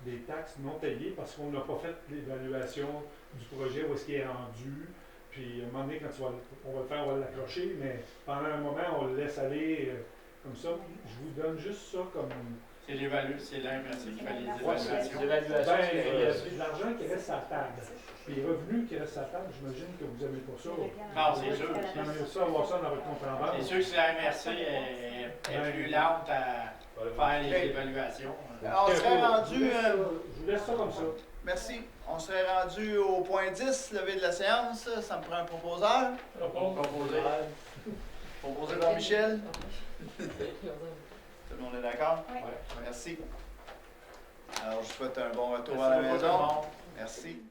des taxes non payées parce qu'on n'a pas fait l'évaluation du projet, où est-ce qu'il est rendu? Puis à un moment donné, quand on va le faire, on va l'accrocher, mais pendant un moment, on le laisse aller comme ça. Je vous donne juste ça comme. C'est l'MRC qui fait les évaluations. L'évaluation, Il y a de l'argent qui reste à la table. Puis les revenus qui restent à la table, j'imagine que vous n'aimez pas ça. Non, c'est sûr. Vous aimez ça, avoir ça dans votre compte en banque. C'est sûr que si la MRC est plus lente à faire les évaluations. On serait rendu. Je vous laisse ça comme ça. Merci. On serait rendu au point 10, levé de la séance. Ça me prend un proposeur. Proposé par Michel. Tout le monde est d'accord? Oui. Merci. Alors, je vous souhaite un bon retour à la maison. Merci.